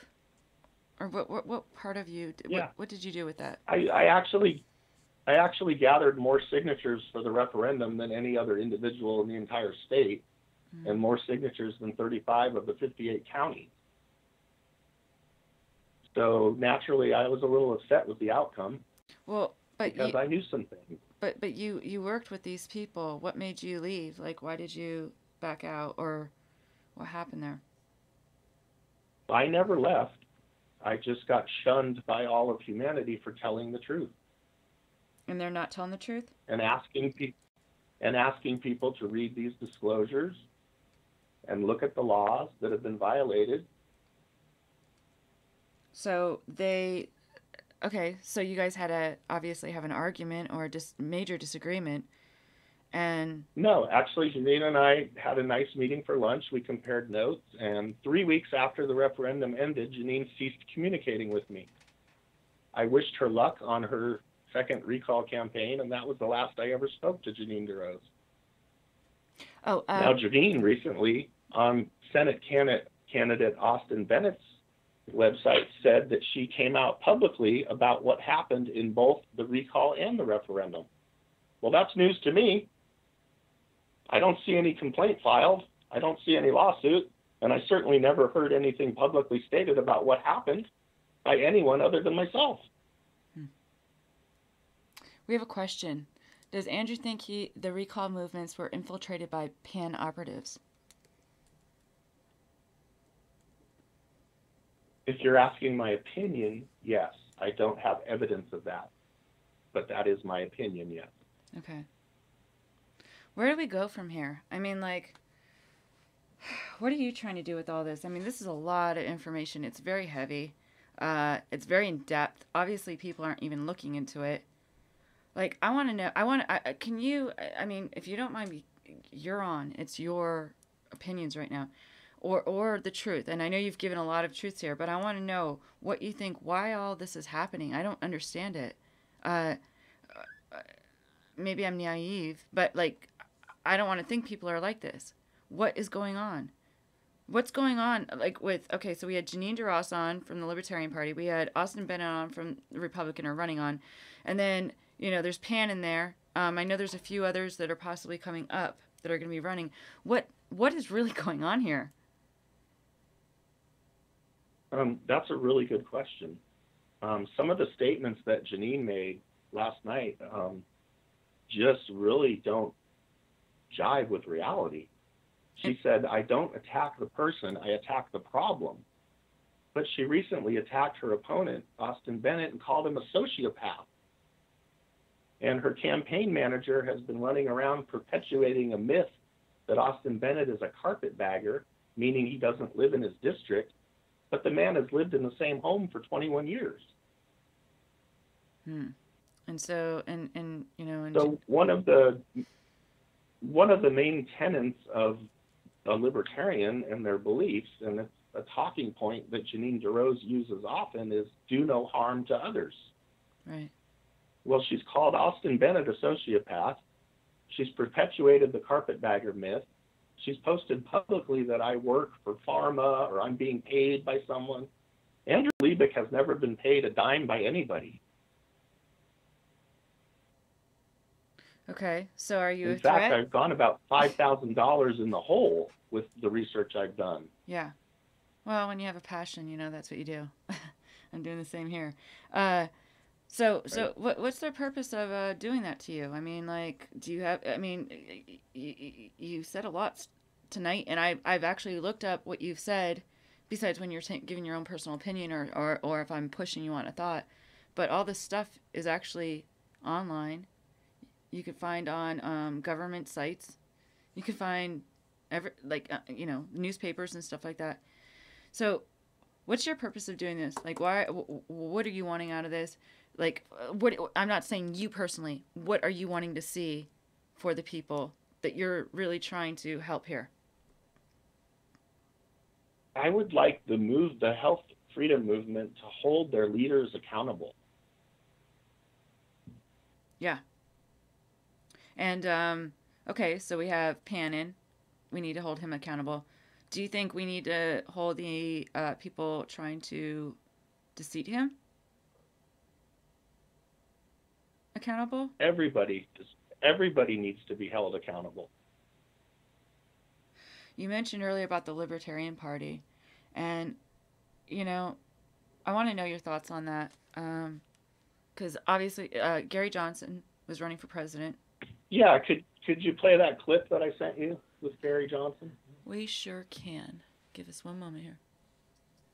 Or what part of you? Yeah. What did you do with that? I actually gathered more signatures for the referendum than any other individual in the entire state, and more signatures than 35 of the 58 counties. So naturally, I was a little upset with the outcome. Well, because I knew some things. But you worked with these people. What made you leave? Like, why did you back out, or what happened there? I never left. I just got shunned by all of humanity for telling the truth. And they're not telling the truth? And asking people to read these disclosures and look at the laws that have been violated. So so you guys had obviously have an argument or just major disagreement, and no, actually, Janine and I had a nice meeting for lunch. We compared notes, and 3 weeks after the referendum ended, Janine ceased communicating with me. I wished her luck on her second recall campaign, and that was the last I ever spoke to Janine DeRose. Now, Janine recently on Senate candidate Austin Bennett's website said that she came out publicly about what happened in both the recall and the referendum. Well, that's news to me. I don't see any complaint filed. I don't see any lawsuit. And I certainly never heard anything publicly stated about what happened by anyone other than myself. We have a question. Does Andrew think the recall movements were infiltrated by PAN operatives? If you're asking my opinion, yes. I don't have evidence of that. But that is my opinion, yes. Okay. Where do we go from here? I mean, like, what are you trying to do with all this? I mean, this is a lot of information. It's very heavy. It's very in-depth. Obviously, people aren't even looking into it. Like, I want to know, can you, I mean, if you don't mind, you're on. It's your opinions right now. Or the truth. And I know you've given a lot of truths here, but I want to know what you think, why all this is happening. I don't understand it. Maybe I'm naive, but, like, I don't want to think people are like this. What is going on? What's going on? Like so we had Janine DeRose on from the Libertarian Party. We had Austin Bennett on from the Republican or running on. And then, there's Pan in there. I know there's a few others that are possibly coming up that are going to be running. What is really going on here? That's a really good question. Some of the statements that Janine made last night just really don't jive with reality. She said, I don't attack the person, I attack the problem. But she recently attacked her opponent, Austin Bennett, and called him a sociopath. And her campaign manager has been running around perpetuating a myth that Austin Bennett is a carpetbagger, meaning he doesn't live in his district, but the man has lived in the same home for 21 years. And so, so one of the main tenets of a libertarian and their beliefs, and a talking point that Janine DeRose uses often is do no harm to others. Right. Well, she's called Austin Bennett a sociopath. She's perpetuated the carpetbagger myth. She's posted publicly that I work for pharma or I'm being paid by someone. Andrew Liebich has never been paid a dime by anybody. Okay, so are you In a fact, threat? I've gone about $5,000 in the hole with the research I've done. Yeah. Well, when you have a passion, you know that's what you do. I'm doing the same here. So what's the purpose of doing that to you? I mean, like, do you have? I mean, you said a lot tonight, and I've actually looked up what you've said, besides when you're giving your own personal opinion or if I'm pushing you on a thought. But all this stuff is actually online. You can find on government sites. You can find newspapers and stuff like that. So, what's your purpose of doing this? Like, why? What are you wanting out of this? Like, what? I'm not saying you personally. What are you wanting to see for the people that you're really trying to help here? I would like the health freedom movement to hold their leaders accountable. Yeah. And okay, so we have Pannon. We need to hold him accountable. Do you think we need to hold the people trying to deceive him accountable? Everybody needs to be held accountable. You mentioned earlier about the Libertarian Party, and I want to know your thoughts on that, because obviously Gary Johnson was running for president. Yeah, could you play that clip that I sent you with Gary Johnson? We sure can. Give us one moment here.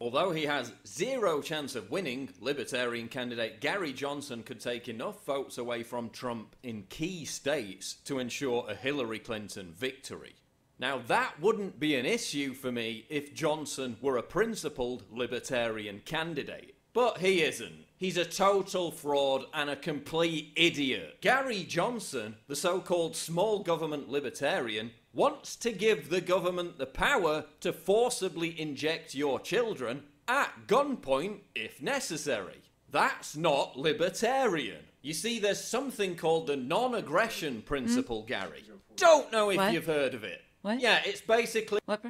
Although he has zero chance of winning, Libertarian candidate Gary Johnson could take enough votes away from Trump in key states to ensure a Hillary Clinton victory. Now, that wouldn't be an issue for me if Johnson were a principled Libertarian candidate. But he isn't. He's a total fraud and a complete idiot. Gary Johnson, the so-called small government libertarian, wants to give the government the power to forcibly inject your children at gunpoint if necessary. That's not libertarian. You see, there's something called the non-aggression principle, Gary. Don't know if you've heard of it. What? Yeah, it's basically What?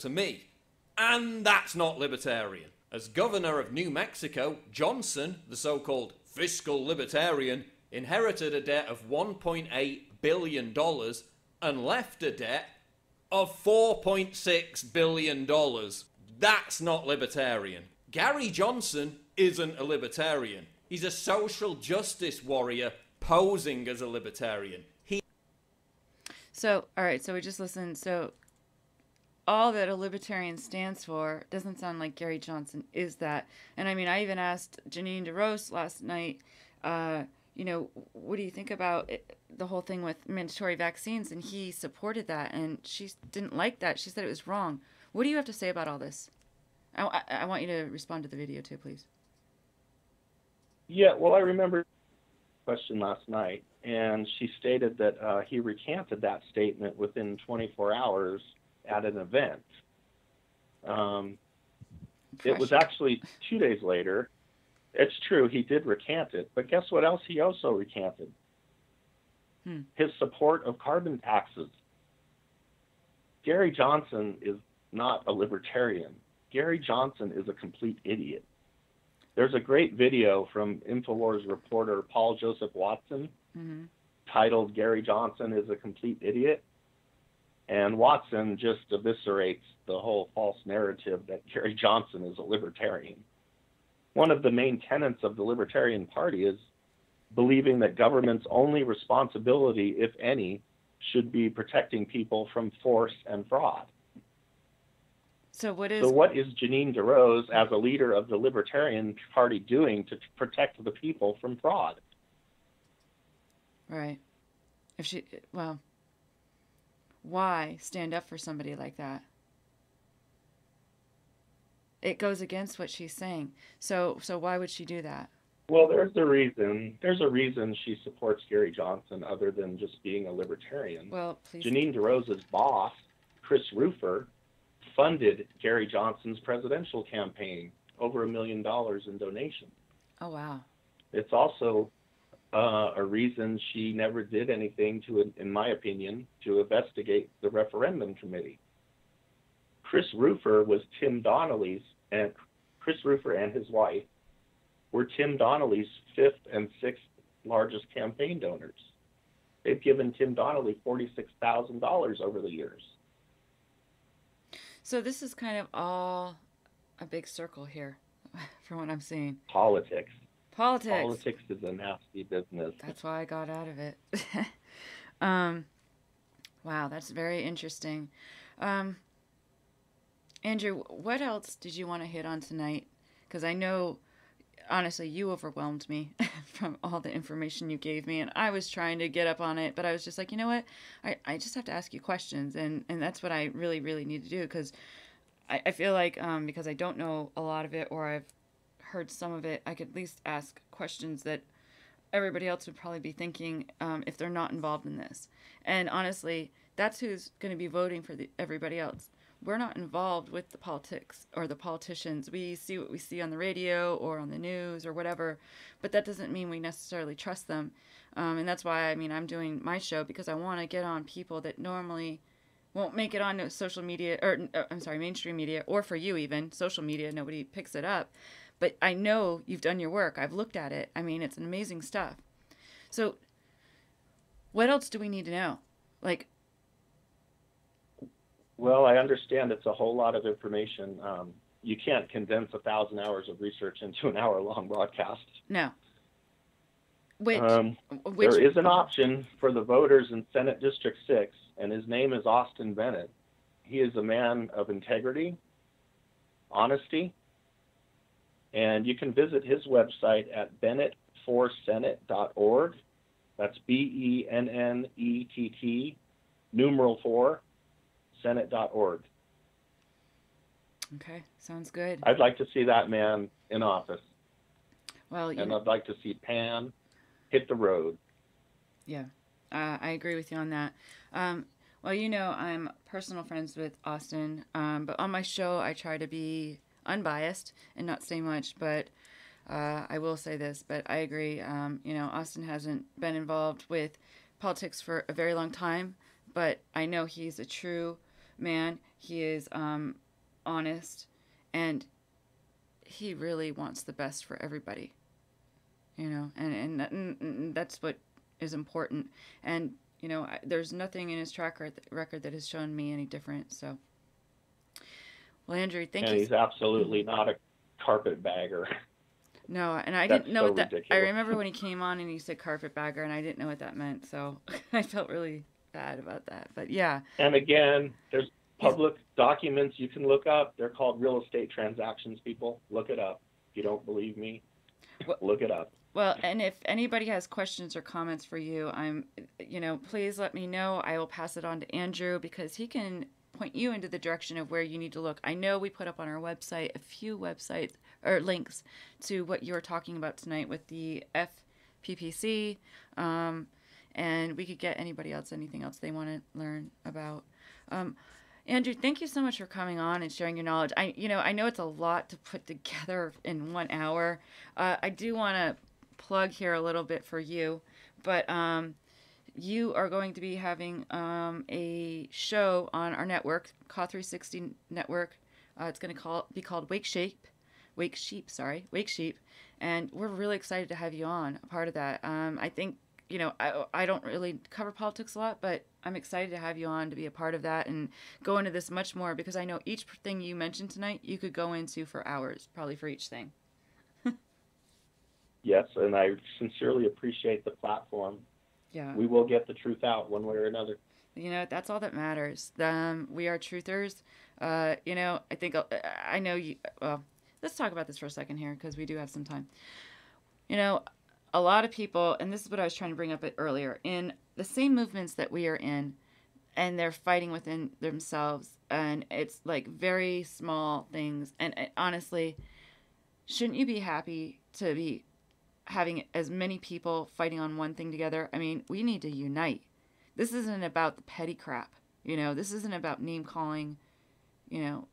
to me. And that's not libertarian. As governor of New Mexico, Johnson, the so-called fiscal libertarian, inherited a debt of $1.8 billion and left a debt of $4.6 billion. That's not libertarian. Gary Johnson isn't a libertarian. He's a social justice warrior posing as a libertarian. So, all right, so we just listened. So, all that a libertarian stands for doesn't sound like Gary Johnson is that. And I mean, I even asked Janine DeRose last night, what do you think about the whole thing with mandatory vaccines? And he supported that, and she didn't like that. She said it was wrong. What do you have to say about all this? I want you to respond to the video too, please. Yeah, well, I remember the question last night, and she stated that he recanted that statement within 24 hours at an event. It was actually 2 days later. It's true, he did recant it, but guess what else he also recanted? His support of carbon taxes. Gary Johnson is not a libertarian. Gary Johnson is a complete idiot. There's a great video from InfoWars reporter Paul Joseph Watson titled Gary Johnson is a Complete Idiot. And Watson just eviscerates the whole false narrative that Gary Johnson is a libertarian. One of the main tenets of the Libertarian Party is believing that government's only responsibility, if any, should be protecting people from force and fraud. So what is Janine DeRose, as a leader of the Libertarian Party, doing to protect the people from fraud? Right. Why stand up for somebody like that? It goes against what she's saying. So why would she do that? Well, there's a reason. There's a reason she supports Gary Johnson other than just being a libertarian. Well, please. Janine DeRose's boss, Chris Ruffer, funded Gary Johnson's presidential campaign, over $1 million in donations. Oh, wow. It's also a reason she never did anything to, in my opinion, to investigate the referendum committee. Chris Ruffer was Tim Donnelly's, and Chris Ruffer and his wife were Tim Donnelly's 5th and 6th largest campaign donors. They've given Tim Donnelly $46,000 over the years. So this is kind of all a big circle here, from what I'm seeing. Politics. Politics. Politics is a nasty business. That's why I got out of it. Wow, that's very interesting. Andrew, what else did you want to hit on tonight? Because I know, honestly, you overwhelmed me from all the information you gave me, and I was trying to get up on it, but I was just like, you know what? I just have to ask you questions, and that's what I really, really need to do, because I feel like because I don't know a lot of it, or I've heard some of it, I could at least ask questions that everybody else would probably be thinking if they're not involved in this. And honestly, that's who's going to be voting for everybody else. We're not involved with the politics or the politicians. We see what we see on the radio or on the news or whatever, but that doesn't mean we necessarily trust them. And that's why, I'm doing my show, because I want to get on people that normally won't make it on social media, or mainstream media, or for you even, social media, nobody picks it up. But I know you've done your work. I've looked at it. It's amazing stuff. So what else do we need to know? Well, I understand it's a whole lot of information. You can't condense 1,000 hours of research into an hour-long broadcast. No. There is an option for the voters in Senate District 6, and his name is Austin Bennett. He is a man of integrity, honesty, and you can visit his website at bennettforsenate.org. That's BENNETT, numeral 4, senate.org. Okay, sounds good. I'd like to see that man in office. Well, and I'd like to see Pan hit the road. Yeah, I agree with you on that. Well, I'm personal friends with Austin, but on my show I try to be unbiased and not say much, but I will say this, but I agree. Austin hasn't been involved with politics for a very long time, but I know he's a true man. He is honest, and he really wants the best for everybody, and that's what is important. And there's nothing in his track record that has shown me any different. So, well, Andrew, thank you. And he's absolutely not a carpetbagger. No, and I didn't know what that. Ridiculous. I remember when he came on and he said carpetbagger, and I didn't know what that meant, so I felt really bad about that. But yeah. And again, there's public documents you can look up. They're called real estate transactions, people. Look it up. If you don't believe me, look it up. Well, and if anybody has questions or comments for you, please let me know. I will pass it on to Andrew, because he can point you into the direction of where you need to look. I know we put up on our website a few websites or links to what you were talking about tonight with the FPPC, and we could get anybody else anything else they want to learn about. Andrew, thank you so much for coming on and sharing your knowledge. I know it's a lot to put together in 1 hour. I do want to plug here a little bit for you, but you are going to be having a show on our network, Caw 360 Network. It's going to be called Wake Sheep, and we're really excited to have you on, a part of that. I think, I don't really cover politics a lot, but I'm excited to have you on to be a part of that and go into this much more, because I know each thing you mentioned tonight, you could go into for hours, probably for each thing. Yes, and I sincerely appreciate the platform. Yeah. We will get the truth out one way or another. That's all that matters. We are truthers. I think, I know you, well, let's talk about this for a second here, because we do have some time. A lot of people, and this is what I was trying to bring up earlier, in the same movements that we are in, and they're fighting within themselves, and it's like very small things. And honestly, shouldn't you be happy to be having as many people fighting on one thing together? We need to unite. This isn't about the petty crap. This isn't about name calling. you know,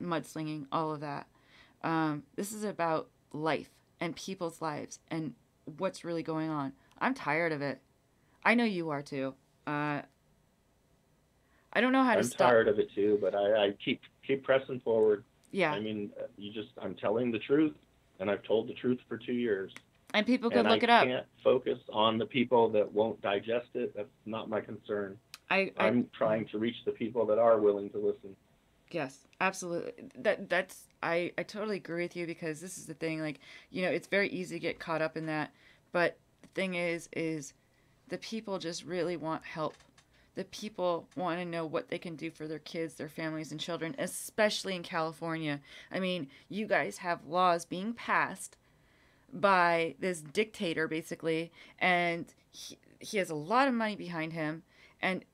mudslinging, all of that. This is about life and people's lives and what's really going on. I'm tired of it. I know you are too. I don't know how to I'm stop. tired of it too, but I keep pressing forward. Yeah. I mean, I'm telling the truth, and I've told the truth for 2 years. And people could And look it up. I can't focus on the people that won't digest it. That's not my concern. I'm trying to reach the people that are willing to listen. Yes, absolutely. I totally agree with you, because this is the thing, like, you know, it's very easy to get caught up in that. But the thing is the people just really want help. The people want to know what they can do for their kids, their families, and children, especially in California. I mean, you guys have laws being passed by this dictator, basically, and he has a lot of money behind him, and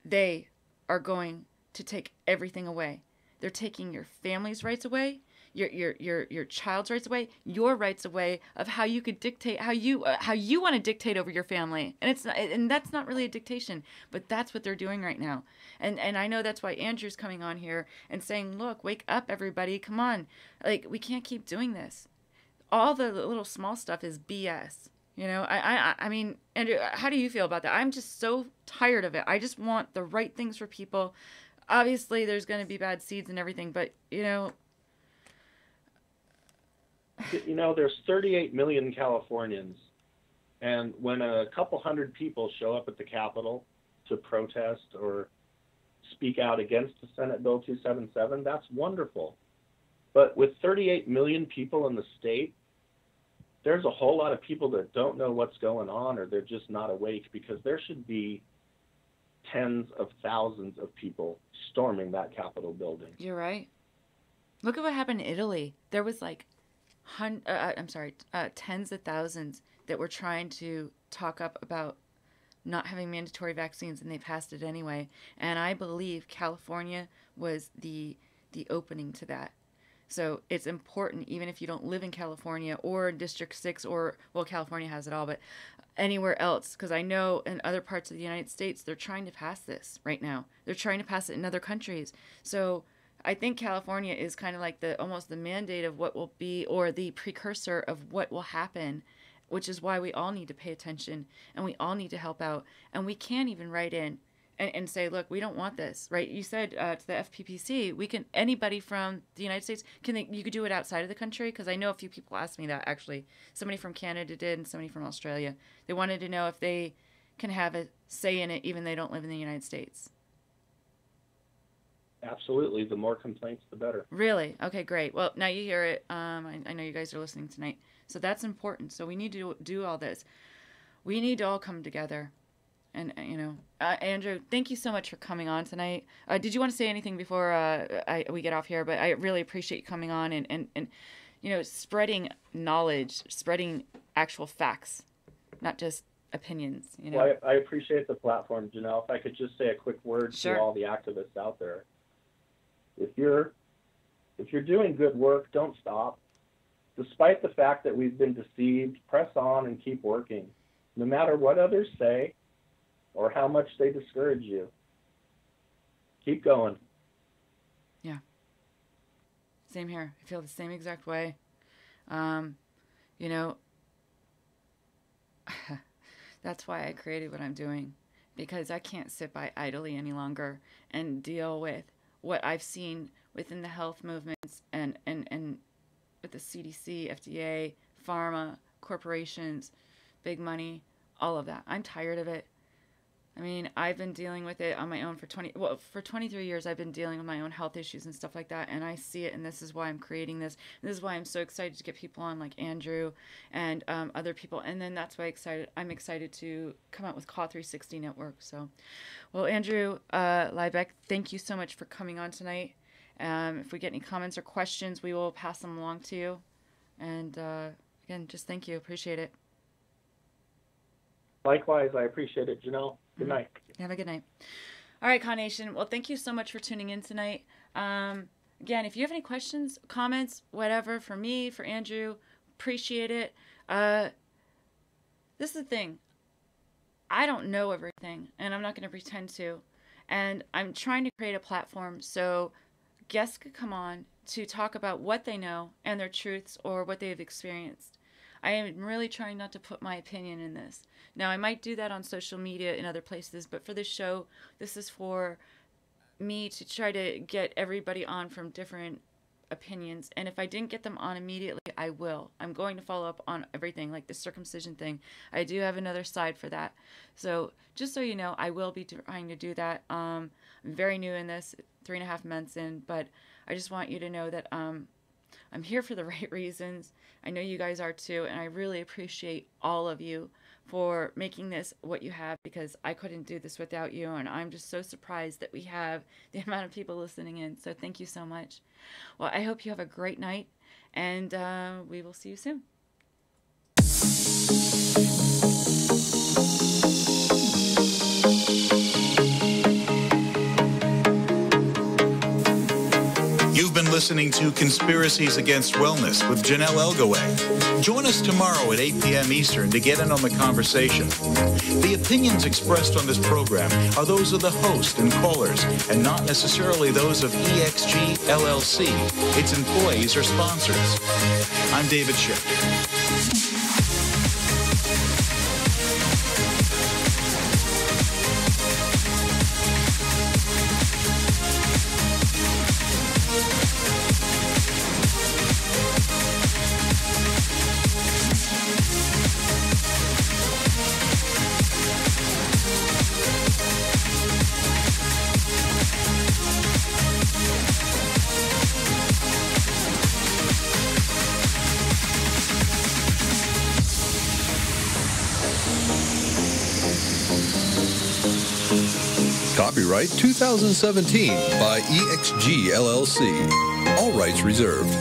they are going to take everything away. They're taking your family's rights away, your child's rights away, your rights away of how you could dictate how you want to dictate over your family. And it's not, and that's not really a dictation, but that's what they're doing right now. And I know that's why Andrew's coming on here and saying, "Look, wake up, everybody! Come on! Like, we can't keep doing this. All the little small stuff is BS." You know, I mean, Andrew, how do you feel about that? I'm just so tired of it. I just want the right things for people. Obviously, there's going to be bad seeds and everything, but, you know, there's 38 million Californians, and when a couple hundred people show up at the Capitol to protest or speak out against the Senate Bill 277, that's wonderful. But with 38 million people in the state, there's a whole lot of people that don't know what's going on, or they're just not awake, because there should be tens of thousands of people storming that Capitol building. You're right. Look at what happened in Italy. There was like tens of thousands that were trying to talk up about not having mandatory vaccines, and they passed it anyway. And I believe California was the opening to that. So it's important, even if you don't live in California or in District 6 or, well, California has it all, but anywhere else, because I know in other parts of the United States, they're trying to pass this right now. They're trying to pass it in other countries. So I think California is kind of like almost the mandate of what will be, or the precursor of what will happen, which is why we all need to pay attention and we all need to help out. And we can even write in and say, look, we don't want this, right? You said to the FPPC, anybody from the United States, you could do it outside of the country? Because I know a few people asked me that, actually. Somebody from Canada did, and somebody from Australia. They wanted to know if they can have a say in it, even they don't live in the United States. Absolutely. The more complaints, the better. Really? Okay, great. Well, now you hear it. I know you guys are listening tonight. So that's important. So we need to do all this. We need to all come together. And, Andrew, thank you so much for coming on tonight. Did you want to say anything before we get off here? But I really appreciate you coming on and spreading knowledge, spreading actual facts, not just opinions. Well, I appreciate the platform, Janelle. If I could just say a quick word Sure. to all the activists out there. If you're doing good work, don't stop. Despite the fact that we've been deceived, press on and keep working. No matter what others say or how much they discourage you, keep going. Yeah. Same here. I feel the same exact way. That's why I created what I'm doing, because I can't sit by idly any longer and deal with what I've seen within the health movements and with the CDC, FDA, pharma, corporations, big money, all of that. I'm tired of it. I mean, I've been dealing with it on my own for 23 years. I've been dealing with my own health issues and stuff like that, and I see it, and this is why I'm creating this. And this is why I'm so excited to get people on like Andrew and other people, and then that's why I'm excited to come out with Call 360 Network. So, well, Andrew Liebich, thank you so much for coming on tonight. If we get any comments or questions, we will pass them along to you. And again, just thank you. Appreciate it. Likewise, I appreciate it, Janelle. Good night. Have a good night. All right, Con Nation. Well, thank you so much for tuning in tonight. Again, if you have any questions, comments, whatever, for me, for Andrew, appreciate it. This is the thing. I don't know everything, and I'm not going to pretend to. And I'm trying to create a platform so guests could come on to talk about what they know and their truths or what they have experienced. I am really trying not to put my opinion in this. Now, I might do that on social media in other places, but for this show, this is for me to try to get everybody on from different opinions. And if I didn't get them on immediately, I will. I'm going to follow up on everything, like the circumcision thing. I do have another side for that. So just so you know, I will be trying to do that. I'm very new in this, 3.5 months in, but I just want you to know that I'm here for the right reasons. I know you guys are too, and I really appreciate all of you for making this what you have, because I couldn't do this without you, and I'm just so surprised that we have the amount of people listening in. So thank you so much. Well, I hope you have a great night, and we will see you soon. You've been listening to Conspiracies Against Wellness with Janelle Elgoway. Join us tomorrow at 8 p.m. Eastern to get in on the conversation. The opinions expressed on this program are those of the host and callers, and not necessarily those of EXG LLC, its employees, or sponsors. I'm David Schick. Copyright 2017 by EXG LLC. All rights reserved.